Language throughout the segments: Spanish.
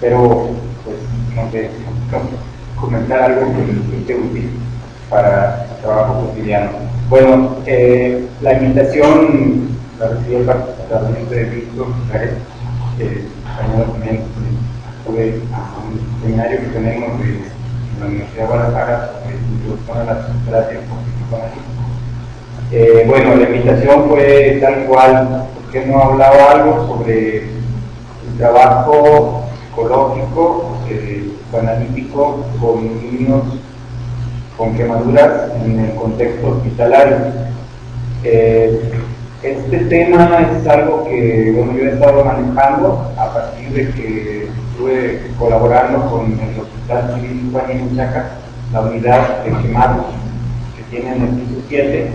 espero, pues, no sé, comentar algo que esté útil para el trabajo cotidiano. Bueno, la invitación la recibí el departamento de Víctor Pérez, también tuve un seminario que tenemos de la Universidad de Guadalajara sobre introducción a las terapias psicoanalíticas. Bueno, la invitación fue tal cual, porque no hablaba algo sobre el trabajo psicológico, psicoanalítico con niños con quemaduras en el contexto hospitalario. Este tema es algo que bueno, yo he estado manejando a partir de que estuve colaborando con el Hospital Civil Juan y Chaca, la unidad de quemados que tienen el piso 7,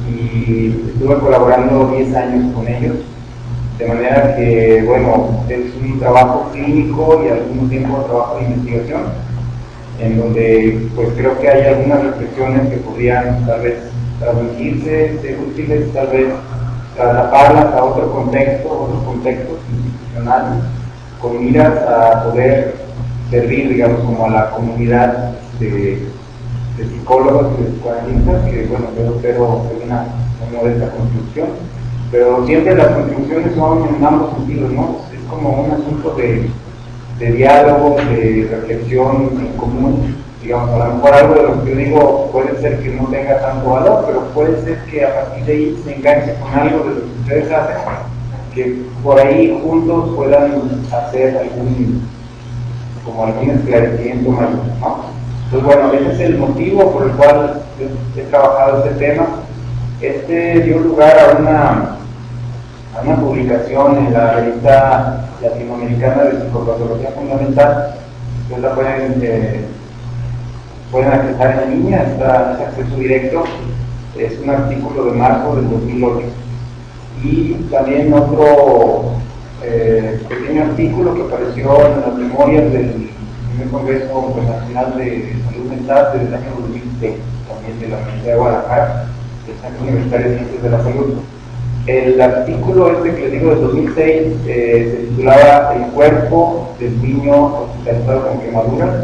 y estuve colaborando 10 años con ellos, de manera que, bueno, es un trabajo clínico y al mismo tiempo trabajo de investigación, en donde pues creo que hay algunas reflexiones que podrían tal vez transmitirse, ser útiles, tal vez traslaparlas a otros contextos institucionales, con miras a poder servir, digamos, como a la comunidad de psicólogos y de psicoanalistas, que bueno, yo espero que una modesta construcción, pero siempre las construcciones son en ambos sentidos, ¿no? Es como un asunto de diálogo, de reflexión en común. Digamos, a lo mejor algo de lo que yo digo puede ser que no tenga tanto valor, pero puede ser que a partir de ahí se enganche con algo de lo que ustedes hacen, que por ahí juntos puedan hacer algún esclarecimiento mayor, ¿no? Entonces, bueno, ese es el motivo por el cual he trabajado este tema. Este dio lugar a una publicación en la revista latinoamericana de psicopatología fundamental. Ustedes la pueden accesar en línea, está en acceso directo. Es un artículo de marzo del 2008. Y también otro pequeño artículo que apareció en las memorias del primer Congreso Internacional de Salud Mental desde el año 2006, también de la Universidad de Guadalajara, del Centro Universitario de Ciencias de la Salud. El artículo este que les digo del 2006 se titulaba El cuerpo del niño hospitalizado con quemaduras,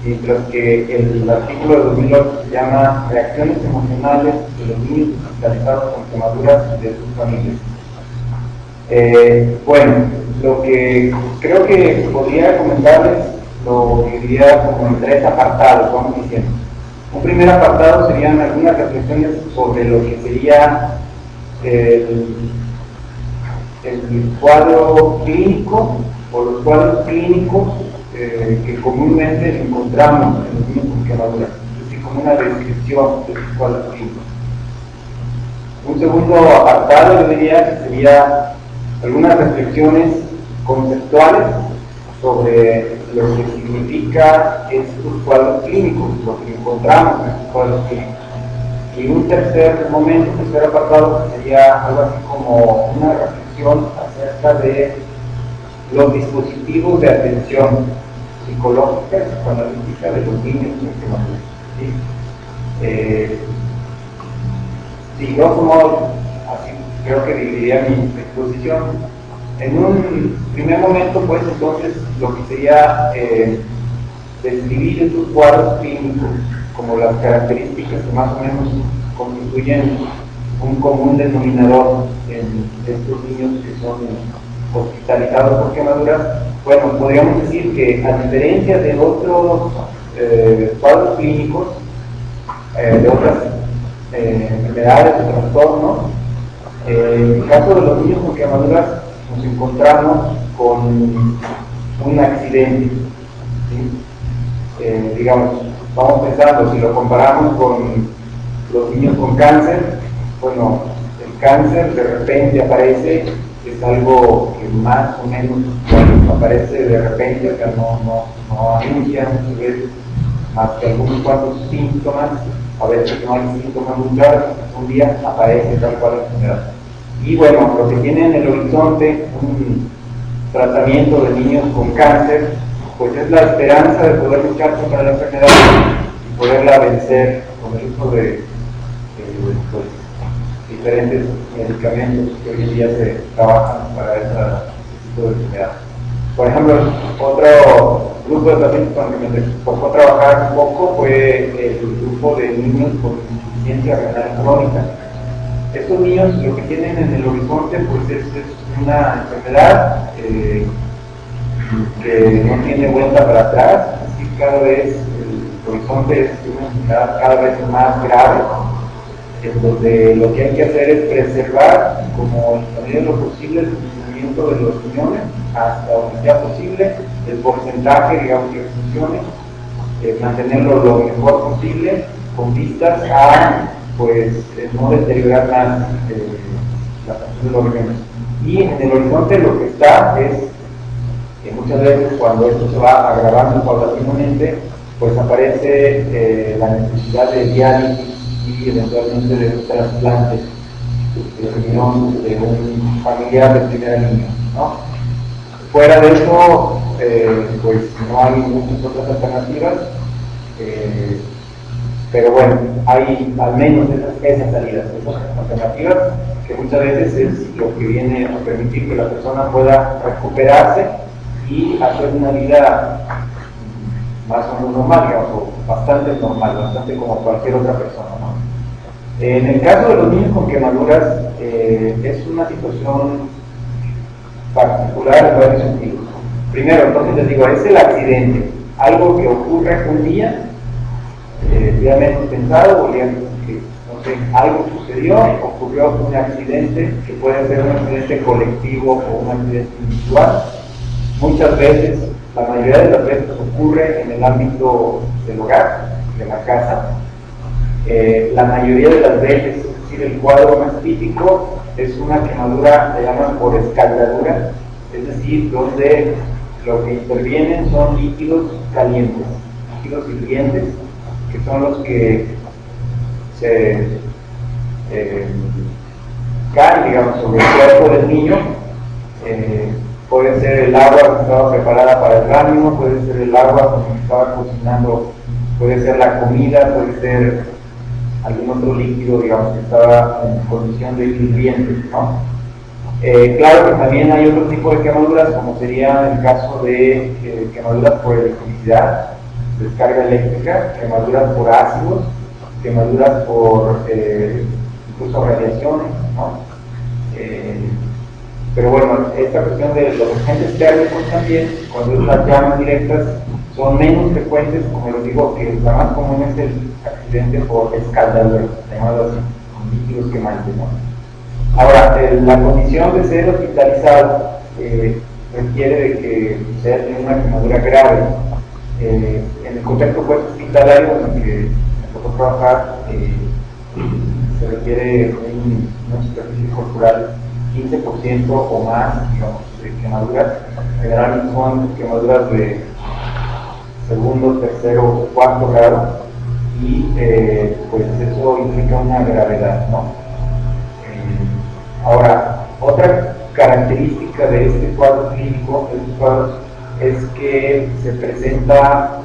mientras que el artículo de 2008 se llama Reacciones emocionales de los niños hospitalizados con quemaduras de sus familias. Bueno, lo que creo que podría comentarles lo dividiría como en 3 apartados, vamos diciendo. Un primer apartado serían algunas reflexiones sobre lo que sería el cuadro clínico o los cuadros clínicos que comúnmente encontramos en los niños con quemaduras, es decir, como una descripción de los cuadros clínicos. Un segundo apartado yo diría que sería algunas reflexiones conceptuales sobre lo que significa estos cuadros clínicos, lo que encontramos en estos cuadros clínicos. Y un tercer apartado sería algo así como una reflexión acerca de los dispositivos de atención psicológica y psicoanalítica de los niños con quemaduras. Grosso modo, así creo que dividiría mi exposición. En un primer momento, pues entonces, lo que sería describir estos cuadros clínicos como las características que más o menos constituyen un común denominador en estos niños que son hospitalizados por quemaduras. Bueno, podríamos decir que a diferencia de otros cuadros clínicos, de otras enfermedades o trastornos, en el caso de los niños con quemaduras nos encontramos con un accidente, ¿sí? Digamos, vamos pensando, si lo comparamos con los niños con cáncer, bueno, el cáncer de repente aparece, es algo que más o menos aparece de repente, o sea, no anuncia muchas veces más que algunos cuantos síntomas, a veces no hay síntomas muy claros, un día aparece tal cual la enfermedad. Y bueno, lo que tiene en el horizonte un tratamiento de niños con cáncer, pues es la esperanza de poder luchar contra la enfermedad y poderla vencer con el uso de pues, diferentes medicamentos que hoy en día se trabajan para ese tipo de enfermedad. Por ejemplo, otro grupo de pacientes con el que me tocó trabajar un poco fue el grupo de niños con insuficiencia renal crónica. Estos niños lo que tienen en el horizonte pues es una enfermedad que no tiene vuelta para atrás, así cada vez el horizonte es una enfermedad cada vez más grave, en donde lo que hay que hacer es preservar, como en la medida de lo posible, el funcionamiento de los riñones hasta donde sea posible, el porcentaje, digamos, que funcione, mantenerlo lo mejor posible, con vistas a, pues, no deteriorar más la función de los riñones. Y en el horizonte lo que está es que muchas veces cuando esto se va agravando paulatinamente, pues aparece la necesidad de diálisis y eventualmente de un trasplante de riñón de un familiar de primera línea, ¿no? Fuera de eso, pues no hay muchas otras alternativas, pero bueno, hay al menos esas salidas, esas alternativas, que muchas veces es lo que viene a permitir que la persona pueda recuperarse y hacer una vida más o menos normal, digamos, o bastante normal, bastante como cualquier otra persona, ¿no? En el caso de los niños con quemaduras, es una situación particular en varios sentidos. Primero, entonces les digo, es el accidente, algo que ocurre un día, día menos pensado, o día que, no sé, algo sucedió, ocurrió un accidente, que puede ser un accidente colectivo o un accidente individual. Muchas veces, la mayoría de las veces ocurre en el ámbito del hogar, de la casa. La mayoría de las veces, es decir, el cuadro más típico es una quemadura, le llaman por escaldadura, es decir, donde lo que intervienen son líquidos calientes, líquidos hirvientes, que son los que se caen, digamos, sobre el cuerpo del niño. Puede ser el agua que estaba preparada para el baño, puede ser el agua con que estaba cocinando, puede ser la comida, puede ser algún otro líquido, digamos, que estaba en condición de hirviente, ¿no? Claro que también hay otro tipo de quemaduras, como sería el caso de quemaduras por electricidad, descarga eléctrica, quemaduras por ácidos, quemaduras por incluso radiaciones, ¿no? Pero bueno, esta cuestión de los agentes térmicos también, cuando es las llamas directas, son menos frecuentes, como les digo, que la más común es el accidente por escaldadura, llamado así, con líquidos quemantes, ¿no? Ahora, la condición de ser hospitalizado requiere de que sea una quemadura grave. En el contexto pues, hospitalario en el que me tocó trabajar, se requiere una superficie corporal 15% o más, digamos, de quemaduras. Generalmente son quemaduras de segundo, tercero o cuarto grado, y pues eso implica una gravedad, ¿no? Ahora, otra característica de este cuadro clínico, de estos cuadros, es que se presenta,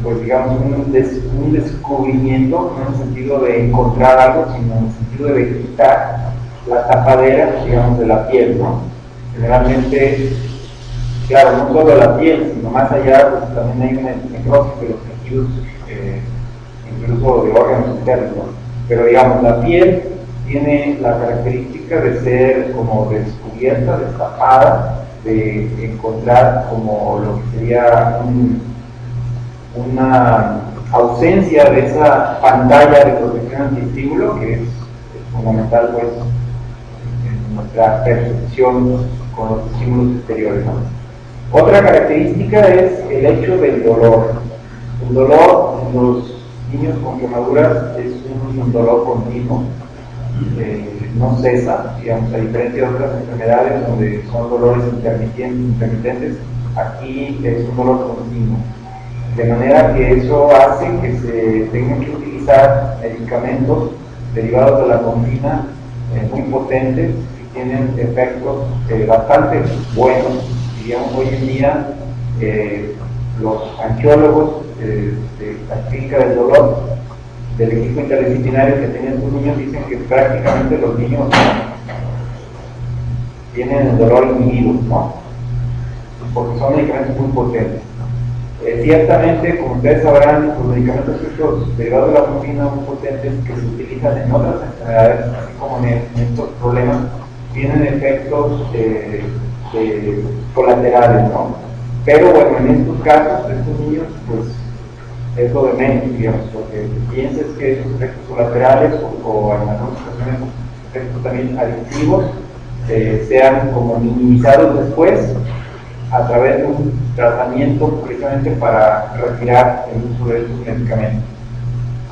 pues digamos, un descubrimiento, no en el sentido de encontrar algo, sino en el sentido de quitar la tapadera, digamos, de la piel, ¿no? Generalmente, claro, no solo la piel, sino más allá, pues también hay una necrosis de los tejidos, incluso de órganos internos, ¿no? Pero digamos, la piel tiene la característica de ser como descubierta, destapada, de encontrar como lo que sería una ausencia de esa pantalla de protección antiestímulo, que es fundamental pues en nuestra percepción con los estímulos exteriores, ¿no? Otra característica es el hecho del dolor. El dolor en los niños con quemaduras es un dolor continuo, no cesa, digamos, a diferencia de otras enfermedades donde son dolores intermitentes, aquí es un dolor continuo. De manera que eso hace que se tengan que utilizar medicamentos derivados de la morfina muy potentes, que tienen efectos bastante buenos. Digamos, hoy en día los angiólogos de la clínica del dolor, del equipo interdisciplinario que tienen estos niños, dicen que prácticamente los niños tienen el dolor inhibido, ¿no? porque son medicamentos muy potentes. Ciertamente, como ustedes sabrán, los medicamentos estos derivados de la morfina muy potentes que se utilizan en otras enfermedades, así como en estos problemas, tienen efectos colaterales, ¿no? Pero bueno, en estos casos, de estos niños, pues es lo de menos, digamos, porque pienses que esos efectos colaterales o en algunas ocasiones efectos también adictivos sean como minimizados después a través de un tratamiento precisamente para retirar el uso de estos medicamentos.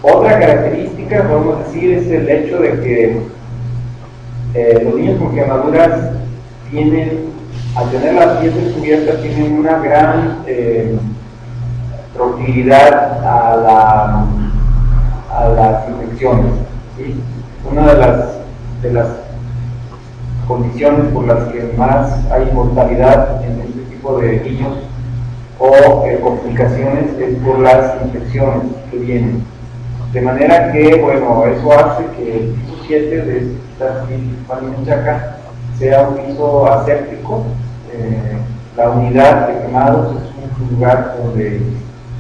Otra característica, podemos decir, es el hecho de que los niños con quemaduras tienen, al tener las piel descubiertas, tienen una gran proclividad a las infecciones, ¿sí? Una de las condiciones por las que más hay mortalidad en este tipo de niños o complicaciones es por las infecciones que vienen. De manera que, bueno, eso hace que el piso 7 de este Menchaca sea un piso aséptico. La unidad de quemados es un lugar donde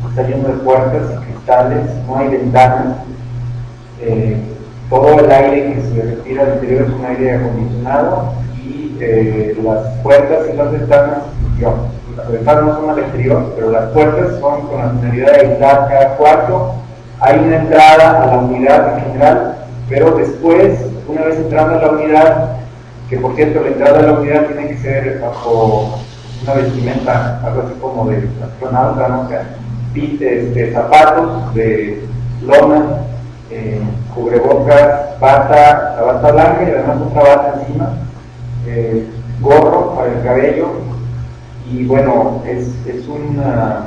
está lleno de puertas y cristales, no hay ventanas. Todo el aire que se respira al interior es un aire acondicionado y las puertas y las ventanas, digamos, las ventanas no son al exterior, pero las puertas son con la finalidad de aislar cada cuarto. Hay una entrada a la unidad en general, pero después, una vez entrando a la unidad, que por cierto la entrada a la unidad tiene que ser bajo una vestimenta, algo así como de astronauta, ¿no? O sea, zapatos de lona, cubrebocas, bata, la bata blanca y además otra bata encima, gorro para el cabello, y bueno, es una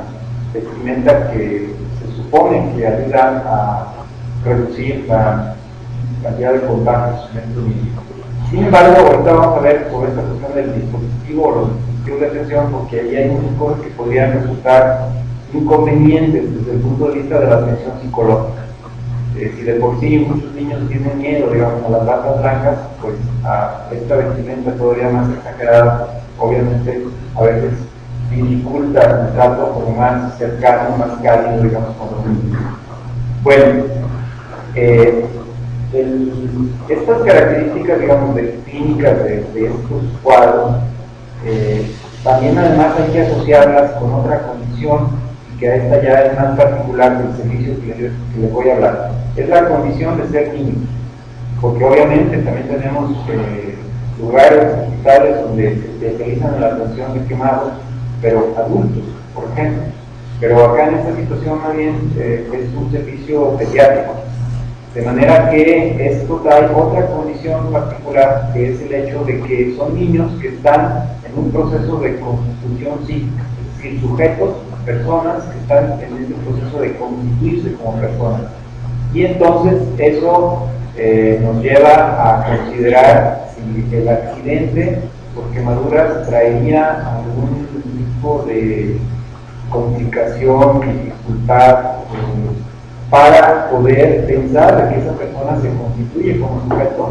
vestimenta que se supone que ayuda a reducir la cantidad de contagios en estos niños. Sin embargo, ahorita vamos a ver sobre esta cuestión del dispositivo o los dispositivos de atención, porque ahí hay muchas cosas que podrían resultar inconvenientes desde el punto de vista de la atención psicológica. Si de por sí muchos niños tienen miedo, digamos, a las batas blancas, pues a esta vestimenta todavía más exagerada, obviamente a veces dificulta el trato como más cercano, más cálido, digamos, con los niños. Bueno, estas características, digamos, clínicas de estos cuadros, también además hay que asociarlas con otra condición, y que a esta ya es más particular del servicio que les voy a hablar. Es la condición de ser niños, porque obviamente también tenemos lugares, hospitales donde se especializan en la atención de quemados, pero adultos, por ejemplo. Pero acá en esta situación más bien es un servicio pediátrico. De manera que esto trae otra condición particular, que es el hecho de que son niños que están en un proceso de constitución psíquica, es decir, sujetos, personas que están en este proceso de constituirse como personas. Y entonces eso nos lleva a considerar si el accidente por quemaduras traería algún tipo de complicación, dificultad, para poder pensar de que esa persona se constituye como sujeto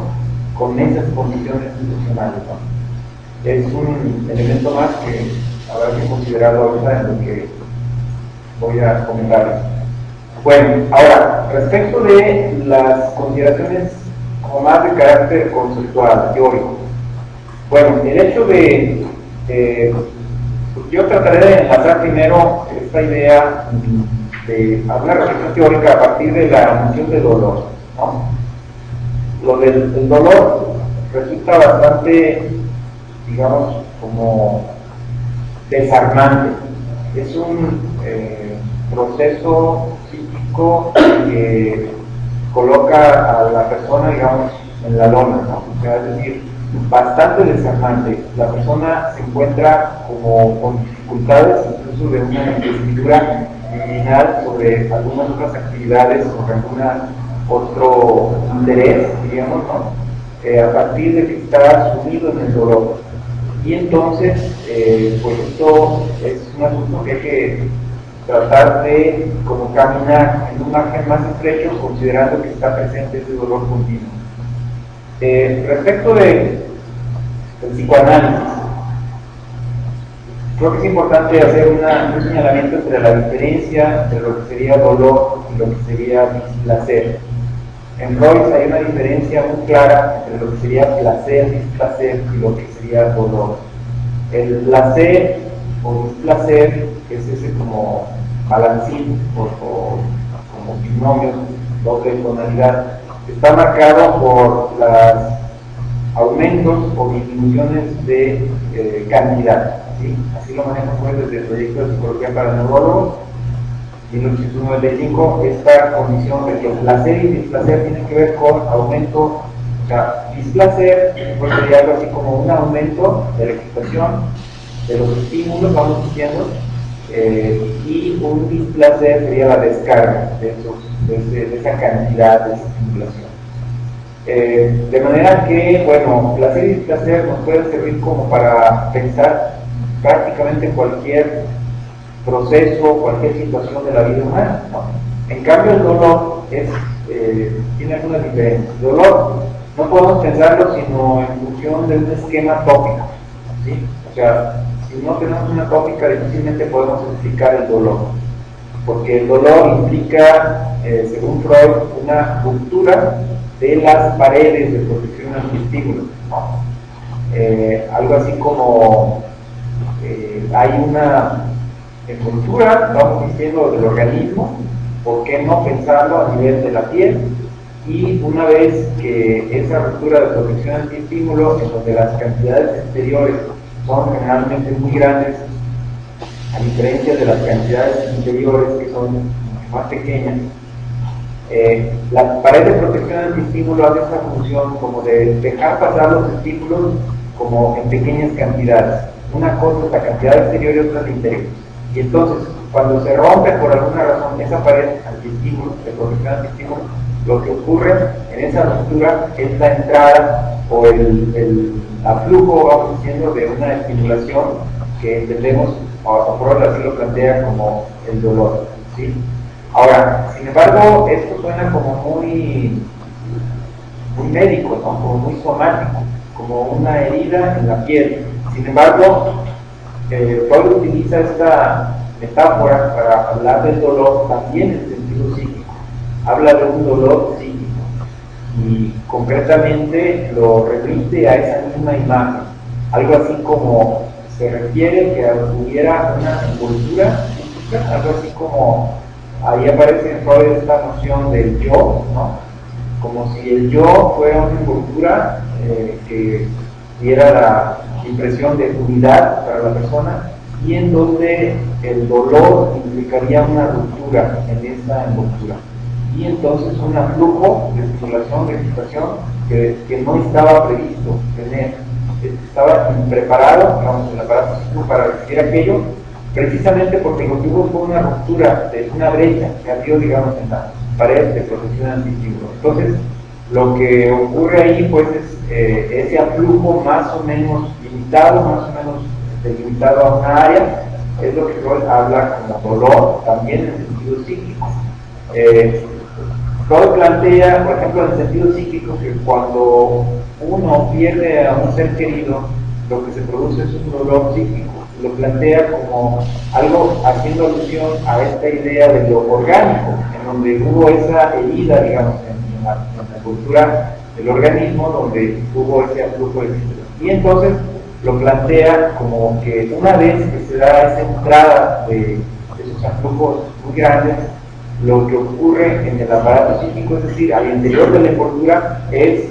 con esas condiciones institucionales, ¿no? Es un elemento más que habrá que considerarlo ahorita en lo que voy a comentar. Bueno, ahora, respecto de las consideraciones como más de carácter conceptual, teórico. Bueno, el hecho de yo trataré de enlazar primero esta idea de alguna reflexión teórica a partir de la noción de dolor, ¿no? Lo del dolor resulta bastante, digamos, como desarmante. Es un proceso psíquico que coloca a la persona, digamos, en la lona, ¿no? O sea, es decir, bastante desarmante. La persona se encuentra como con dificultades, incluso de una escritura criminal sobre algunas otras actividades, sobre algún otro interés, digamos, ¿no? A partir de que está sumido en el dolor. Y entonces, pues esto es un asunto que hay que tratar de como caminar en un margen más estrecho, considerando que está presente ese dolor continuo. Respecto del psicoanálisis, creo que es importante hacer un señalamiento entre la diferencia entre lo que sería dolor y lo que sería displacer. En Freud hay una diferencia muy clara entre lo que sería placer, displacer y lo que sería dolor. El placer o displacer, que es ese como balancín o como binomio, doble tonalidad, está marcado por los aumentos o disminuciones de cantidad. ¿Sí? Así lo maneja desde el proyecto de psicología para neurólogos, 1995. Esta condición de que placer y displacer tienen que ver con aumento, o sea, displacer pues sería algo así como un aumento de la excitación, de los estímulos, vamos diciendo, y un displacer sería la descarga de esa cantidad de estimulación. De manera que, bueno, placer y displacer nos pueden servir como para pensar prácticamente cualquier proceso, cualquier situación de la vida humana, ¿no? En cambio, el dolor tiene algunas diferencias. El dolor no podemos pensarlo sino en función de un esquema tópico, ¿sí? O sea, si no tenemos una tópica, difícilmente podemos explicar el dolor, porque el dolor implica, según Freud, una ruptura de las paredes de protección antiestímulo, ¿no? Algo así como hay una envoltura, vamos diciendo, del organismo, ¿por qué no pensarlo a nivel de la piel? Y una vez que esa ruptura de protección antiestímulo, en donde las cantidades exteriores son generalmente muy grandes, a diferencia de las cantidades interiores que son mucho más pequeñas, la pared de protección antiestímulo hace esa función como de dejar pasar los estímulos como en pequeñas cantidades. Una cosa es la cantidad exterior y otra es la interior. Y entonces, cuando se rompe por alguna razón esa pared antiestímulo, de protección antiestímulo, lo que ocurre en esa ruptura es la entrada o el aflujo, vamos diciendo, de una estimulación que entendemos, o Freud así lo plantea como el dolor, ¿sí? Ahora, sin embargo, esto suena como muy médico, ¿no? Como muy somático, como una herida en la piel. Sin embargo, Freud utiliza esta metáfora para hablar del dolor también en sentido psíquico. Habla de un dolor psíquico y concretamente lo remite a esa misma imagen. Algo así como se refiere que hubiera una envoltura psíquica, algo así como ahí aparece en Freud esta noción del yo, ¿no? Como si el yo fuera una envoltura que diera la impresión de unidad para la persona, y en donde el dolor implicaría una ruptura en esa envoltura y entonces un aflujo de estimulación, de excitación que no estaba previsto tener, estaba impreparado, digamos, el aparato psíquico para recibir aquello, precisamente porque lo que hubo fue una ruptura de una brecha que abrió, digamos, en la pared de protección antiestímulo. Entonces, lo que ocurre ahí, pues, es ese aflujo más o menos limitado, más o menos delimitado a una área, es lo que Freud habla como dolor, también en el sentido psíquico. Freud plantea, por ejemplo, en el sentido psíquico, que cuando uno pierde a un ser querido, lo que se produce es un dolor psíquico. Lo plantea como algo haciendo alusión a esta idea de lo orgánico, en donde hubo esa herida, digamos, en la cultura del organismo, donde hubo ese aflujo de excitación. Y entonces lo plantea como que una vez que se da esa entrada de esos aflujos muy grandes, lo que ocurre en el aparato psíquico, es decir, al interior de la envoltura, es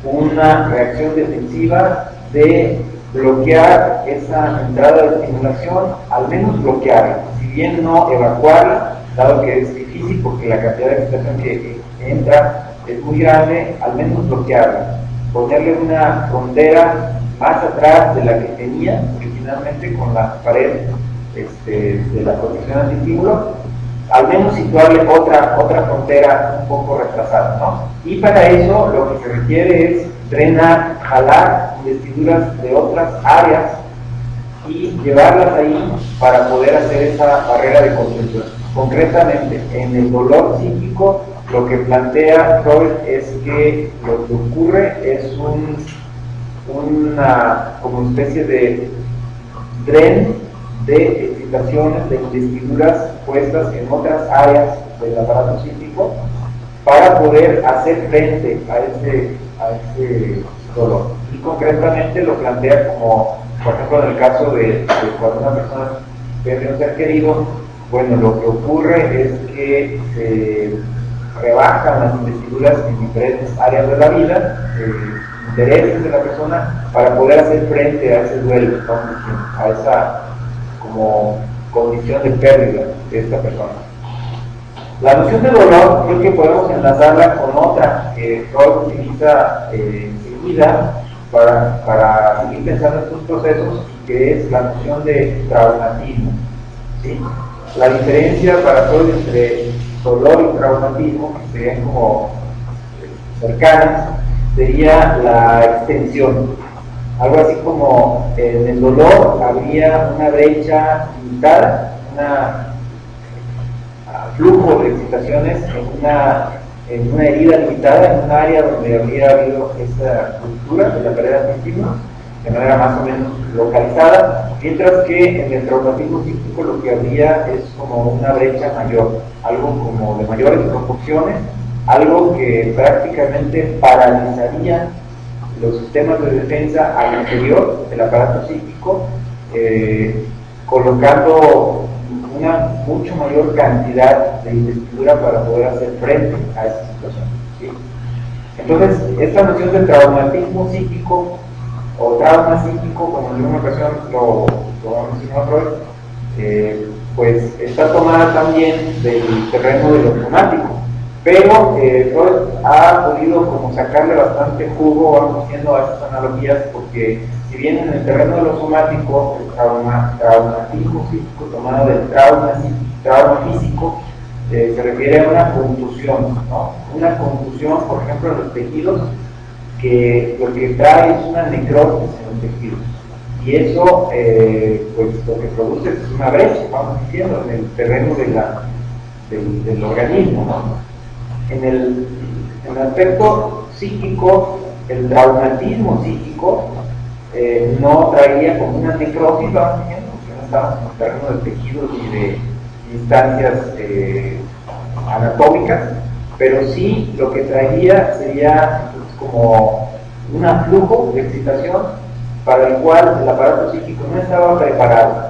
una reacción defensiva de bloquear esa entrada de estimulación, al menos bloquearla, si bien no evacuarla, dado que es difícil porque la cantidad de excitación que entra es muy grande, al menos bloquearla, ponerle una frontera más atrás de la que tenía originalmente con la pared de la protección antiestímulo, al menos situarle otra frontera un poco retrasada, ¿no? Y para eso lo que se requiere es drenar, jalar investiduras de otras áreas y llevarlas ahí para poder hacer esa barrera de contención. Concretamente, en el dolor psíquico, lo que plantea Freud es que lo que ocurre es una como especie de dren de excitaciones, de investiduras puestas en otras áreas del aparato psíquico para poder hacer frente a ese dolor. Y concretamente lo plantea como, por ejemplo, en el caso de cuando una persona pierde un ser querido, bueno, lo que ocurre es que se rebajan las investiduras en diferentes áreas de la vida, intereses de la persona, para poder hacer frente a ese duelo, a esa como condición de pérdida de esta persona. La noción de dolor creo que podemos enlazarla con otra que Freud utiliza enseguida para seguir pensando en estos procesos, que es la noción de traumatismo, ¿sí? La diferencia para Freud entre dolor y traumatismo, que serían como cercanas, sería la extensión. Algo así como en el dolor habría una brecha limitada, flujo de excitaciones en una herida limitada, en un área donde habría habido esa ruptura de la pared continua, de manera más o menos localizada, mientras que en el traumatismo psíquico lo que habría es como una brecha mayor, algo como de mayores proporciones, algo que prácticamente paralizaría los sistemas de defensa al interior del aparato psíquico, colocando una mucho mayor cantidad de investidura para poder hacer frente a esa situación, ¿sí? Entonces, esta noción de traumatismo psíquico o trauma psíquico, como en una ocasión lo mencionó Freud, pues está tomada también del terreno de lo somático, pero Freud ha podido como sacarle bastante jugo, vamos viendo a esas analogías, porque si bien en el terreno de lo somático, el traumatismo psíquico tomado del trauma físico, se refiere a una contusión, ¿no? Una contusión, por ejemplo, en los tejidos, que lo que trae es una necrosis en los tejidos. Y eso, pues lo que produce es una brecha, vamos diciendo, en el terreno del organismo, ¿no? En el aspecto psíquico, el traumatismo psíquico no traería como una necrosis, vamos diciendo, porque no estamos en el terreno de tejidos y de instancias anatómicas, pero sí lo que traería sería como un aflujo de excitación para el cual el aparato psíquico no estaba preparado,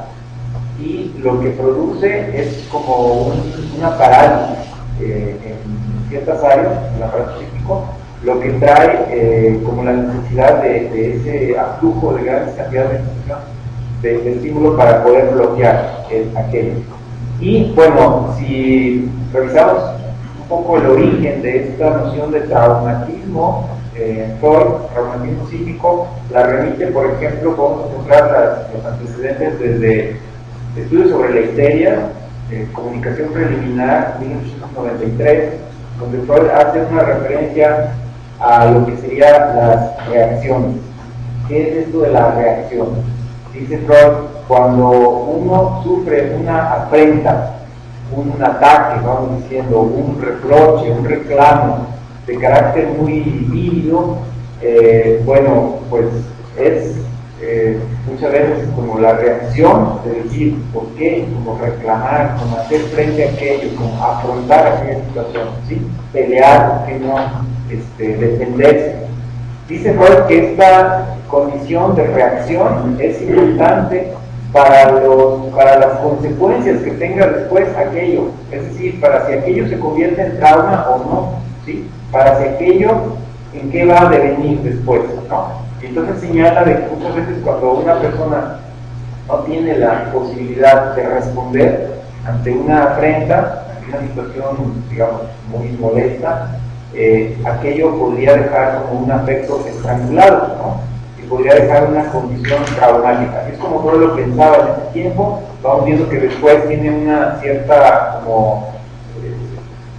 y lo que produce es como una parálisis en ciertas áreas del aparato psíquico, lo que trae como la necesidad de ese aflujo de grandes cantidades de excitación de estímulo para poder bloquear aquello. Y bueno, si revisamos un poco el origen de esta noción de traumatismo, traumatismo psíquico, la remite, por ejemplo, podemos encontrar los antecedentes desde estudios sobre la histeria, comunicación preliminar, 1893, donde Freud hace una referencia a lo que serían las reacciones. ¿Qué es esto de la reacción? Dice Freud, cuando uno sufre una afrenta, un ataque, vamos diciendo, un reproche, un reclamo de carácter muy vívido, bueno, pues es muchas veces como la reacción de decir por qué, como reclamar, como hacer frente a aquello, como afrontar aquella situación, ¿sí? Pelear, que no defenderse. Dice Freud que esta condición de reacción es importante para las consecuencias que tenga después aquello, es decir, para si aquello se convierte en trauma o no, ¿sí? Para si aquello en qué va a devenir después, ¿no? Entonces señala de que muchas veces cuando una persona no tiene la posibilidad de responder ante una afrenta, ante una situación, digamos, muy molesta, aquello podría dejar como un afecto estrangulado, ¿no? Y podría dejar una condición traumática. Es como todo lo pensaba en ese tiempo, vamos viendo que después tiene una cierta como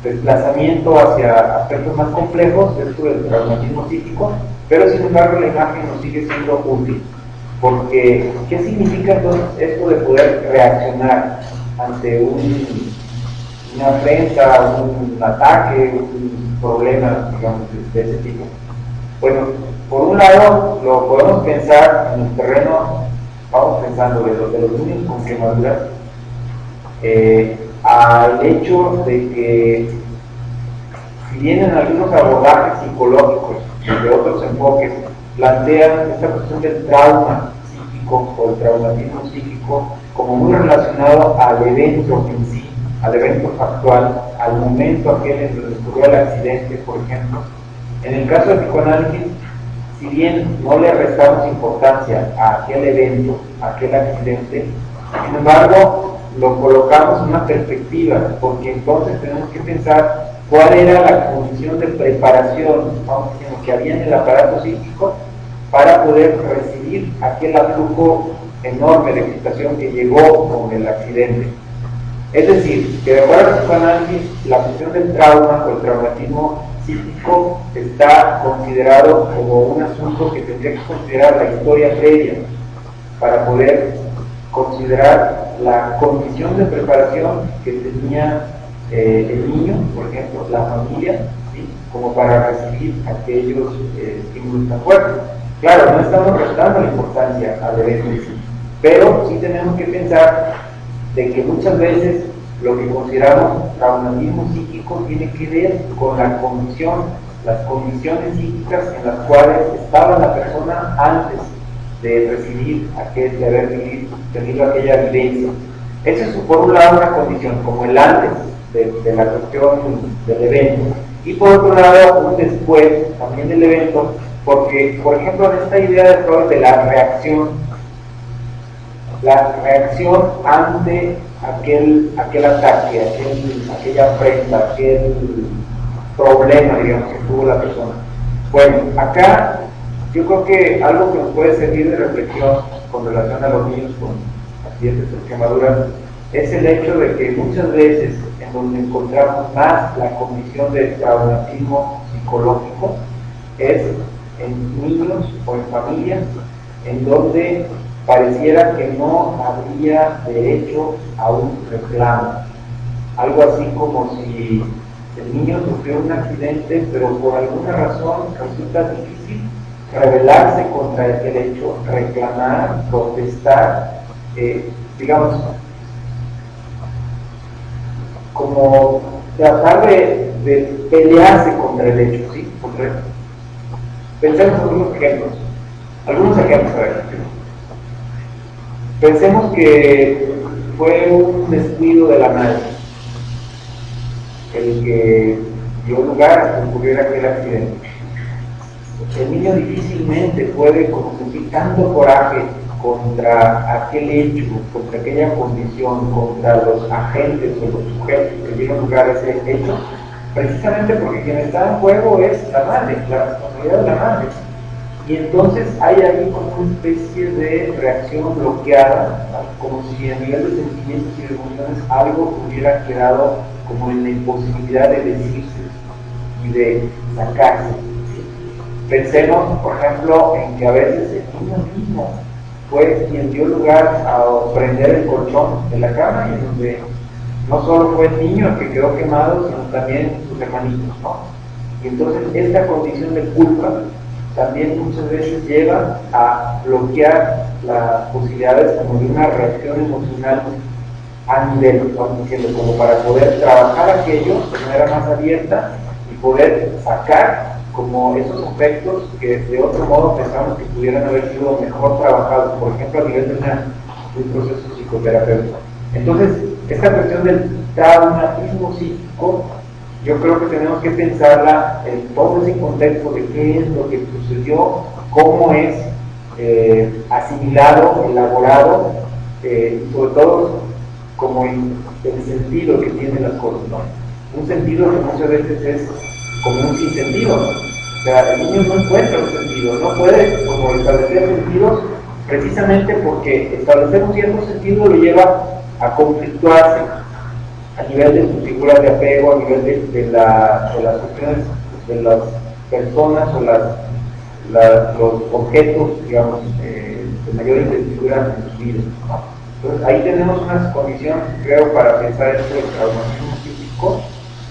desplazamiento hacia aspectos más complejos dentro del traumatismo psíquico, pero sin embargo la imagen nos sigue siendo útil, porque ¿qué significa entonces esto de poder reaccionar ante una afrenta, un ataque, un problema, digamos, de ese tipo? Bueno, por un lado lo podemos pensar en el terreno vamos pensando de los niños con quemaduras, al hecho de que si bien en algunos abordajes psicológicos de otros enfoques plantean esta cuestión del trauma psíquico o el traumatismo psíquico como muy relacionado al evento en sí, al evento factual, al momento aquel en donde ocurrió el accidente, por ejemplo. En el caso del psicoanálisis, si bien no le restamos importancia a aquel evento, a aquel accidente, sin embargo lo colocamos en una perspectiva, porque entonces tenemos que pensar cuál era la condición de preparación, vamos diciendo, que había en el aparato psíquico para poder recibir aquel aflujo enorme de excitación que llegó con el accidente. Es decir, que de acuerdo al psicoanálisis, la cuestión del trauma o el traumatismo psíquico está considerado como un asunto que tendría que considerar la historia previa para poder considerar la condición de preparación que tenía el niño, por ejemplo, la familia, ¿sí?, como para recibir aquellos estímulos tan fuertes. Claro, no estamos restando la importancia al evento en sí, pero sí tenemos que pensar de que muchas veces lo que consideramos traumatismo psíquico tiene que ver con la condición, las condiciones psíquicas en las cuales estaba la persona antes de recibir de haber tenido aquella vivencia. Esa es por un lado una condición, como el antes de la cuestión del evento, y por otro lado un después también del evento, porque por ejemplo en esta idea de Freud de la reacción ante aquel ataque, aquella afrenta, aquel problema, digamos, que tuvo la persona. Bueno, acá yo creo que algo que nos puede servir de reflexión con relación a los niños con accidentes o quemaduras es el hecho de que muchas veces en donde encontramos más la condición de traumatismo psicológico es en niños o en familias en donde pareciera que no habría derecho a un reclamo. Algo así como si el niño sufrió un accidente, pero por alguna razón resulta difícil rebelarse contra aquel hecho, reclamar, protestar, digamos, como tratar de pelearse contra el hecho, ¿sí? Pensemos en algunos ejemplos. A ver. Pensemos que fue un descuido de la madre el que dio lugar a que ocurriera aquel accidente. El niño difícilmente puede sentir tanto coraje contra aquel hecho, contra aquella condición, contra los agentes o los sujetos que dieron lugar a ese hecho, precisamente porque quien está en juego es la madre, la responsabilidad de la madre. Y entonces hay ahí como una especie de reacción bloqueada, como si a nivel de sentimientos y de emociones algo hubiera quedado como en la imposibilidad de decirse y de sacarse. Pensemos, por ejemplo, en que a veces el niño mismo fue quien dio lugar a prender el colchón de la cama, y en donde no solo fue el niño el que quedó quemado, sino también sus hermanitos, ¿no? Y entonces esta condición de culpa también muchas veces lleva a bloquear las posibilidades como de una reacción emocional a nivel, vamos diciendo, como para poder trabajar aquello de manera más abierta y poder sacar como esos aspectos que de otro modo pensamos que pudieran haber sido mejor trabajados, por ejemplo a nivel de un proceso psicoterapéutico. Entonces, esta cuestión del traumatismo psíquico, yo creo que tenemos que pensarla en todo ese contexto de qué es lo que sucedió, cómo es asimilado, elaborado, y sobre todo como el sentido que tienen las cosas, ¿no? Un sentido que muchas veces es como un sinsentido, ¿no? O sea, el niño no encuentra un sentido, no puede como establecer sentidos, precisamente porque establecer un cierto sentido lo lleva a conflictuarse a nivel de sus figuras de apego, a nivel de las cuestiones de las personas o los objetos, digamos, de mayor investidura en su vida, ¿no? Entonces ahí tenemos unas condiciones, creo, para pensar esto del traumatismo psíquico,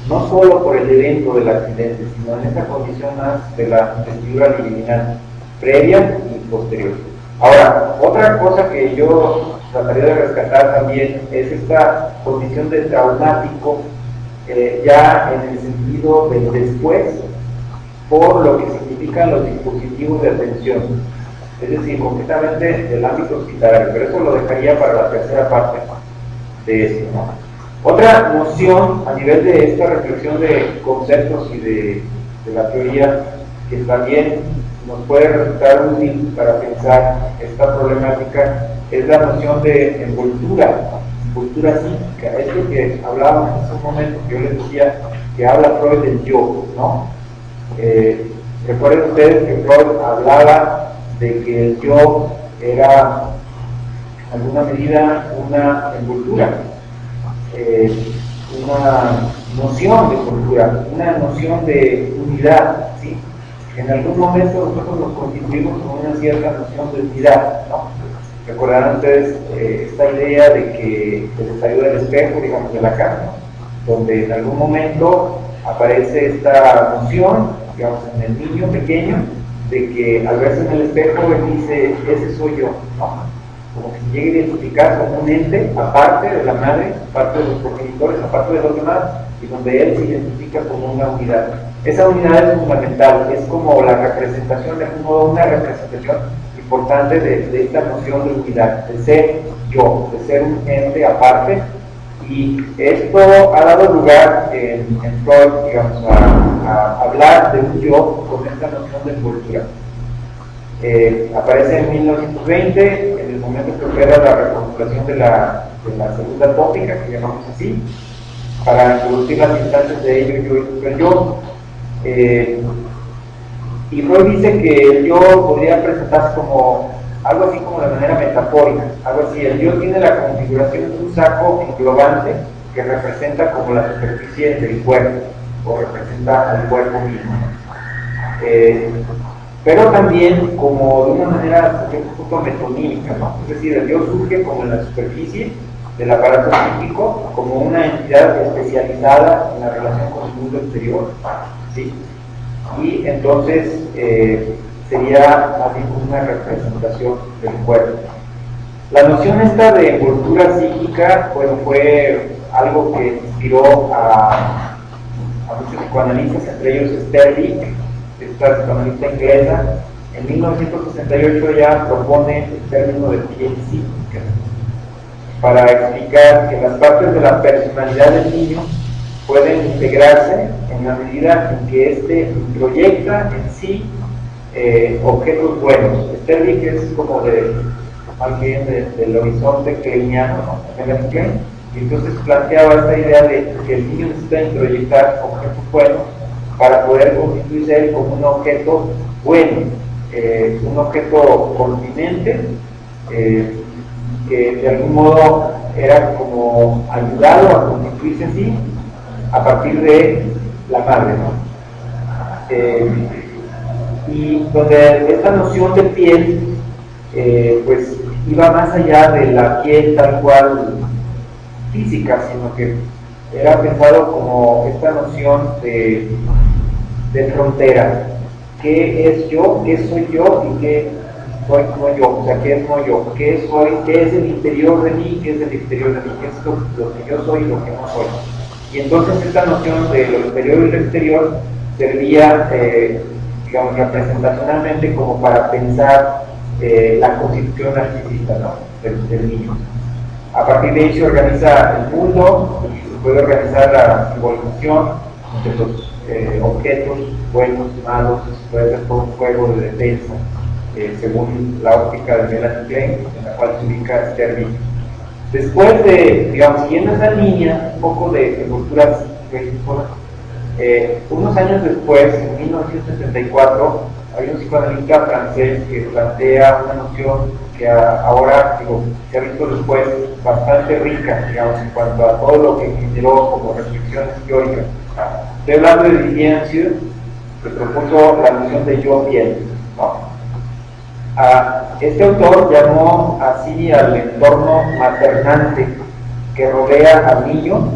no solo por el evento del accidente, sino en esta condición más de la investidura liminal previa y posterior. Ahora, otra cosa que yo trataría de rescatar también es esta condición de traumático, ya en el sentido del después, por lo que significan los dispositivos de atención, es decir, concretamente del ámbito hospitalario, pero eso lo dejaría para la tercera parte de esto, ¿no? Otra noción a nivel de esta reflexión de conceptos y de la teoría que también nos puede resultar útil para pensar esta problemática es la noción de envoltura psíquica. Es lo que hablábamos en ese momento, que yo les decía que habla Freud del yo, ¿no? Recuerden ustedes que Freud hablaba de que el yo era en alguna medida una envoltura, una noción de cultura, una noción de unidad, ¿sí? En algún momento nosotros nos constituimos con una cierta noción de unidad, ¿no? Recordarán ustedes esta idea de que les ayuda el espejo, digamos, de la cara, ¿no? Donde en algún momento aparece esta noción, digamos, en el niño pequeño, de que al verse en el espejo él dice, ese soy yo, ¿no? Como que se llega a identificar como un ente aparte de la madre, aparte de los progenitores, aparte de los demás, y donde él se identifica como una unidad. Esa unidad es fundamental, es como la representación, de algún modo, una representación importante de esta noción de unidad, de ser yo, de ser un ente aparte, y esto ha dado lugar en Freud, digamos, a hablar de un yo con esta noción de envoltura. Aparece en 1920, en el momento que opera la reformulación de la segunda tópica, que llamamos así, para introducir las instancias de ello, yo y superyo. Y Freud dice que el yo podría presentarse como algo así como de manera metafórica, algo así. El yo tiene la configuración de un saco englobante que representa como la superficie del cuerpo, o representa al cuerpo mismo. Pero también como de una manera hasta cierto punto metonímica, ¿no? Es decir, el yo surge como en la superficie del aparato psíquico, como una entidad especializada en la relación con el mundo exterior, ¿sí? Y entonces sería más bien una representación del cuerpo. La noción esta de envoltura psíquica, bueno, fue algo que inspiró a muchos psicoanalistas, entre ellos Sterling, esta psicoanalista inglesa. En 1968 ya propone el término de piel psíquica para explicar que las partes de la personalidad del niño pueden integrarse en la medida en que éste proyecta en sí objetos buenos. Sterling es como alguien del horizonte kleiniano, ¿no? Y entonces planteaba esta idea de que el niño necesita introyectar objetos buenos para poder constituirse él como un objeto bueno, un objeto continente, que de algún modo era como ayudado a constituirse así a partir de la madre, ¿no? Y donde esta noción de piel pues iba más allá de la piel tal cual física, sino que era pensado como esta noción de frontera. ¿Qué es yo? ¿Qué soy yo? ¿Y qué soy no yo? O sea, ¿qué es no yo? ¿Qué soy? ¿Qué es el interior de mí? ¿Qué es el exterior de mí? ¿Qué es lo que yo soy y lo que no soy? Y entonces esta noción de lo interior y lo exterior servía, digamos, representacionalmente como para pensar la constitución narcisista, ¿no? del niño. A partir de ahí se organiza el mundo y se puede organizar la simbolización de los objetos buenos, malos, puede ser todo un juego de defensa, según la óptica de Melanie Klein, en la cual se ubica Sterling. Después de, digamos, siguiendo esa línea, un poco de cultura psíquica, unos años después, en 1974, hay un psicoanalista francés que plantea una noción que ahora, digo, se ha visto después bastante rica, digamos, en cuanto a todo lo que generó como reflexiones teóricas. Estoy hablando de Didier Sieu, que propuso la noción de yo-piel, ¿no? Este autor llamó así al entorno maternante que rodea al niño.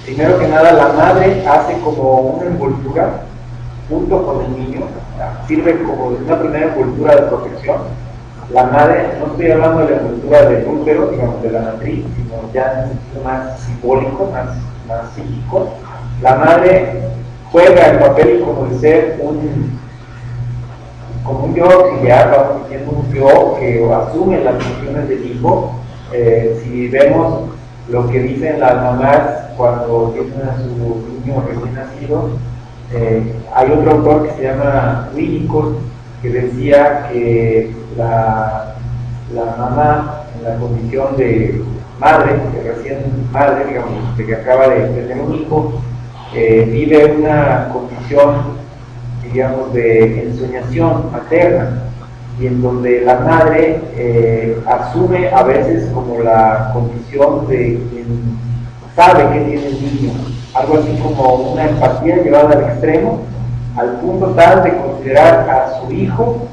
Primero que nada, la madre hace como una envoltura junto con el niño, sirve como una primera envoltura de protección, la madre, no estoy hablando de la estructura del útero, digamos, de la matriz, sino ya en un sentido más simbólico, más psíquico, la madre juega el papel como de ser como un yo auxiliar, vamos diciendo un yo que asume las funciones del hijo. Si vemos lo que dicen las mamás cuando tienen a su niño recién nacido, hay otro autor que se llama Winnicott, que decía que la mamá en la condición de madre, de recién madre, digamos, de que acaba de tener un hijo, vive una condición, digamos, de ensoñación materna, y en donde la madre asume a veces como la condición de quien sabe que tiene el niño, algo así como una empatía llevada al extremo, al punto tal de considerar a su hijo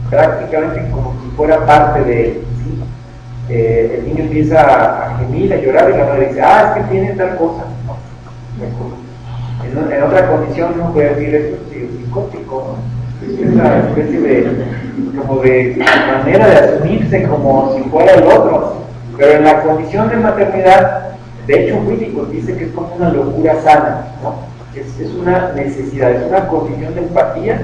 prácticamente como si fuera parte de él, ¿sí? El niño empieza a gemir, a llorar, y la madre dice, es que tiene tal cosa. No, en otra condición no puede decir esto, es psicótico, ¿no? Es una especie de manera de asumirse como si fuera el otro, pero en la condición de maternidad, de hecho Winnicott dice que es como una locura sana, ¿no? Es una necesidad, es una condición de empatía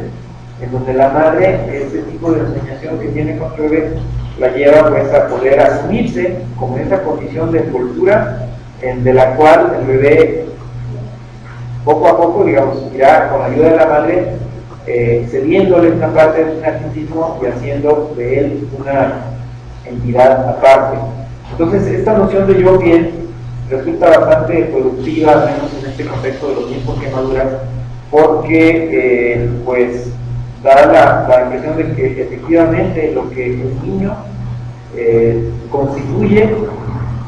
en donde la madre, este tipo de enseñación que tiene con su bebé, la lleva pues a poder asumirse como esa condición de envoltura de la cual el bebé poco a poco, digamos, irá con la ayuda de la madre cediéndole una parte de su narcisismo y haciendo de él una entidad aparte. Entonces esta noción de yo bien resulta bastante productiva, al menos en este contexto de los tiempos que maduran, porque pues da la impresión de que efectivamente lo que el niño constituye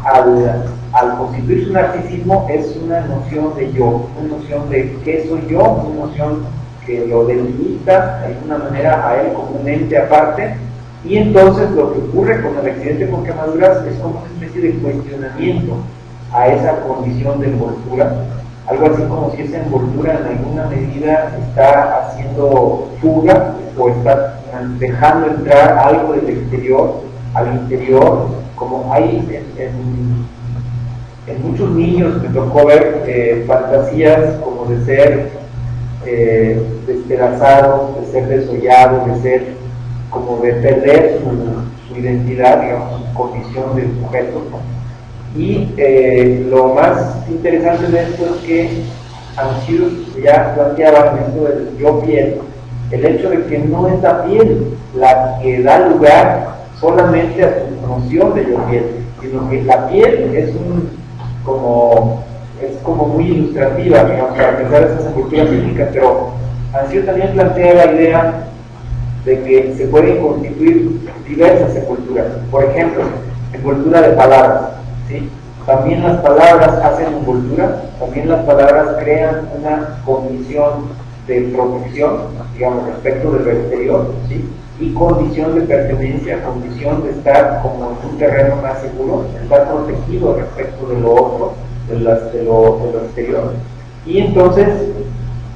al constituir su narcisismo es una noción de yo, una noción de qué soy yo, una noción que lo delimita de alguna manera a él como un ente aparte, y entonces lo que ocurre con el accidente con quemaduras es como una especie de cuestionamiento a esa condición de envoltura, algo así como si esa envoltura en alguna medida está haciendo fuga o está dejando entrar algo del exterior al interior, como hay en muchos niños me tocó ver fantasías como de ser despedazado, de ser desollado, de ser como de perder su identidad, digamos, su condición de sujeto, ¿no? Y lo más interesante de esto es que Ansius ya planteaba en esto del yo piel, el hecho de que no es la piel la que da lugar solamente a tu noción de yo piel, sino que la piel es como muy ilustrativa, digamos, para pensar esas envolturas físicas, pero Ansius también plantea la idea de que se pueden constituir diversas envolturas, por ejemplo, envoltura de palabras, ¿sí? También las palabras hacen envoltura, también las palabras crean una condición de protección, digamos, respecto de lo exterior, ¿sí? Y condición de pertenencia, condición de estar como en un terreno más seguro, estar protegido respecto de lo otro, de lo exterior. Y entonces,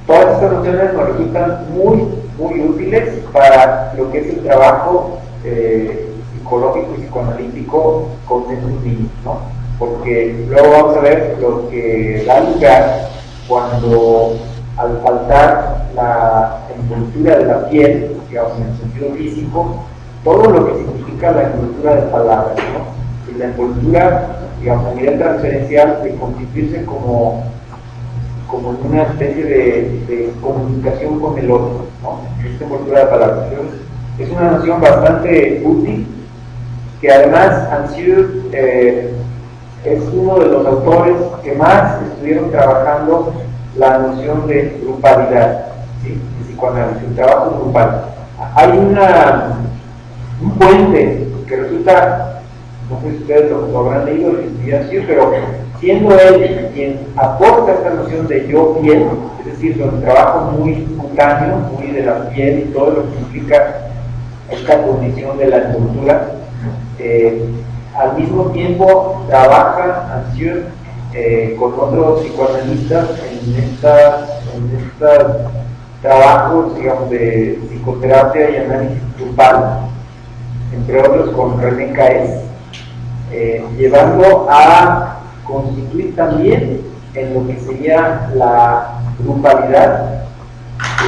todas estas nociones nos resultan muy, muy útiles para lo que es el trabajo psicológico y psicoanalítico con estos niños, ¿no? Porque luego vamos a ver lo que da lugar cuando, al faltar la envoltura de la piel, digamos, en el sentido físico, todo lo que significa la envoltura de palabras, ¿no? Y la envoltura, digamos, a nivel transferencial, de constituirse como en una especie de comunicación con el otro, ¿no? Esta envoltura de palabras. Entonces, es una noción bastante útil, que además Ansius es uno de los autores que más estuvieron trabajando la noción de grupalidad, ¿sí? De psicoanálisis, el trabajo grupal. Hay un puente que resulta, no sé si ustedes lo habrán leído, pero siendo él quien aporta esta noción de yo piel, es decir, un trabajo muy cutáneo, muy de la piel y todo lo que implica esta condición de la envoltura, al mismo tiempo trabaja Ansius con otros psicoanalistas en estos trabajos, digamos, de psicoterapia y análisis grupal, entre otros con René Caes, llevando a constituir también en lo que sería la grupalidad,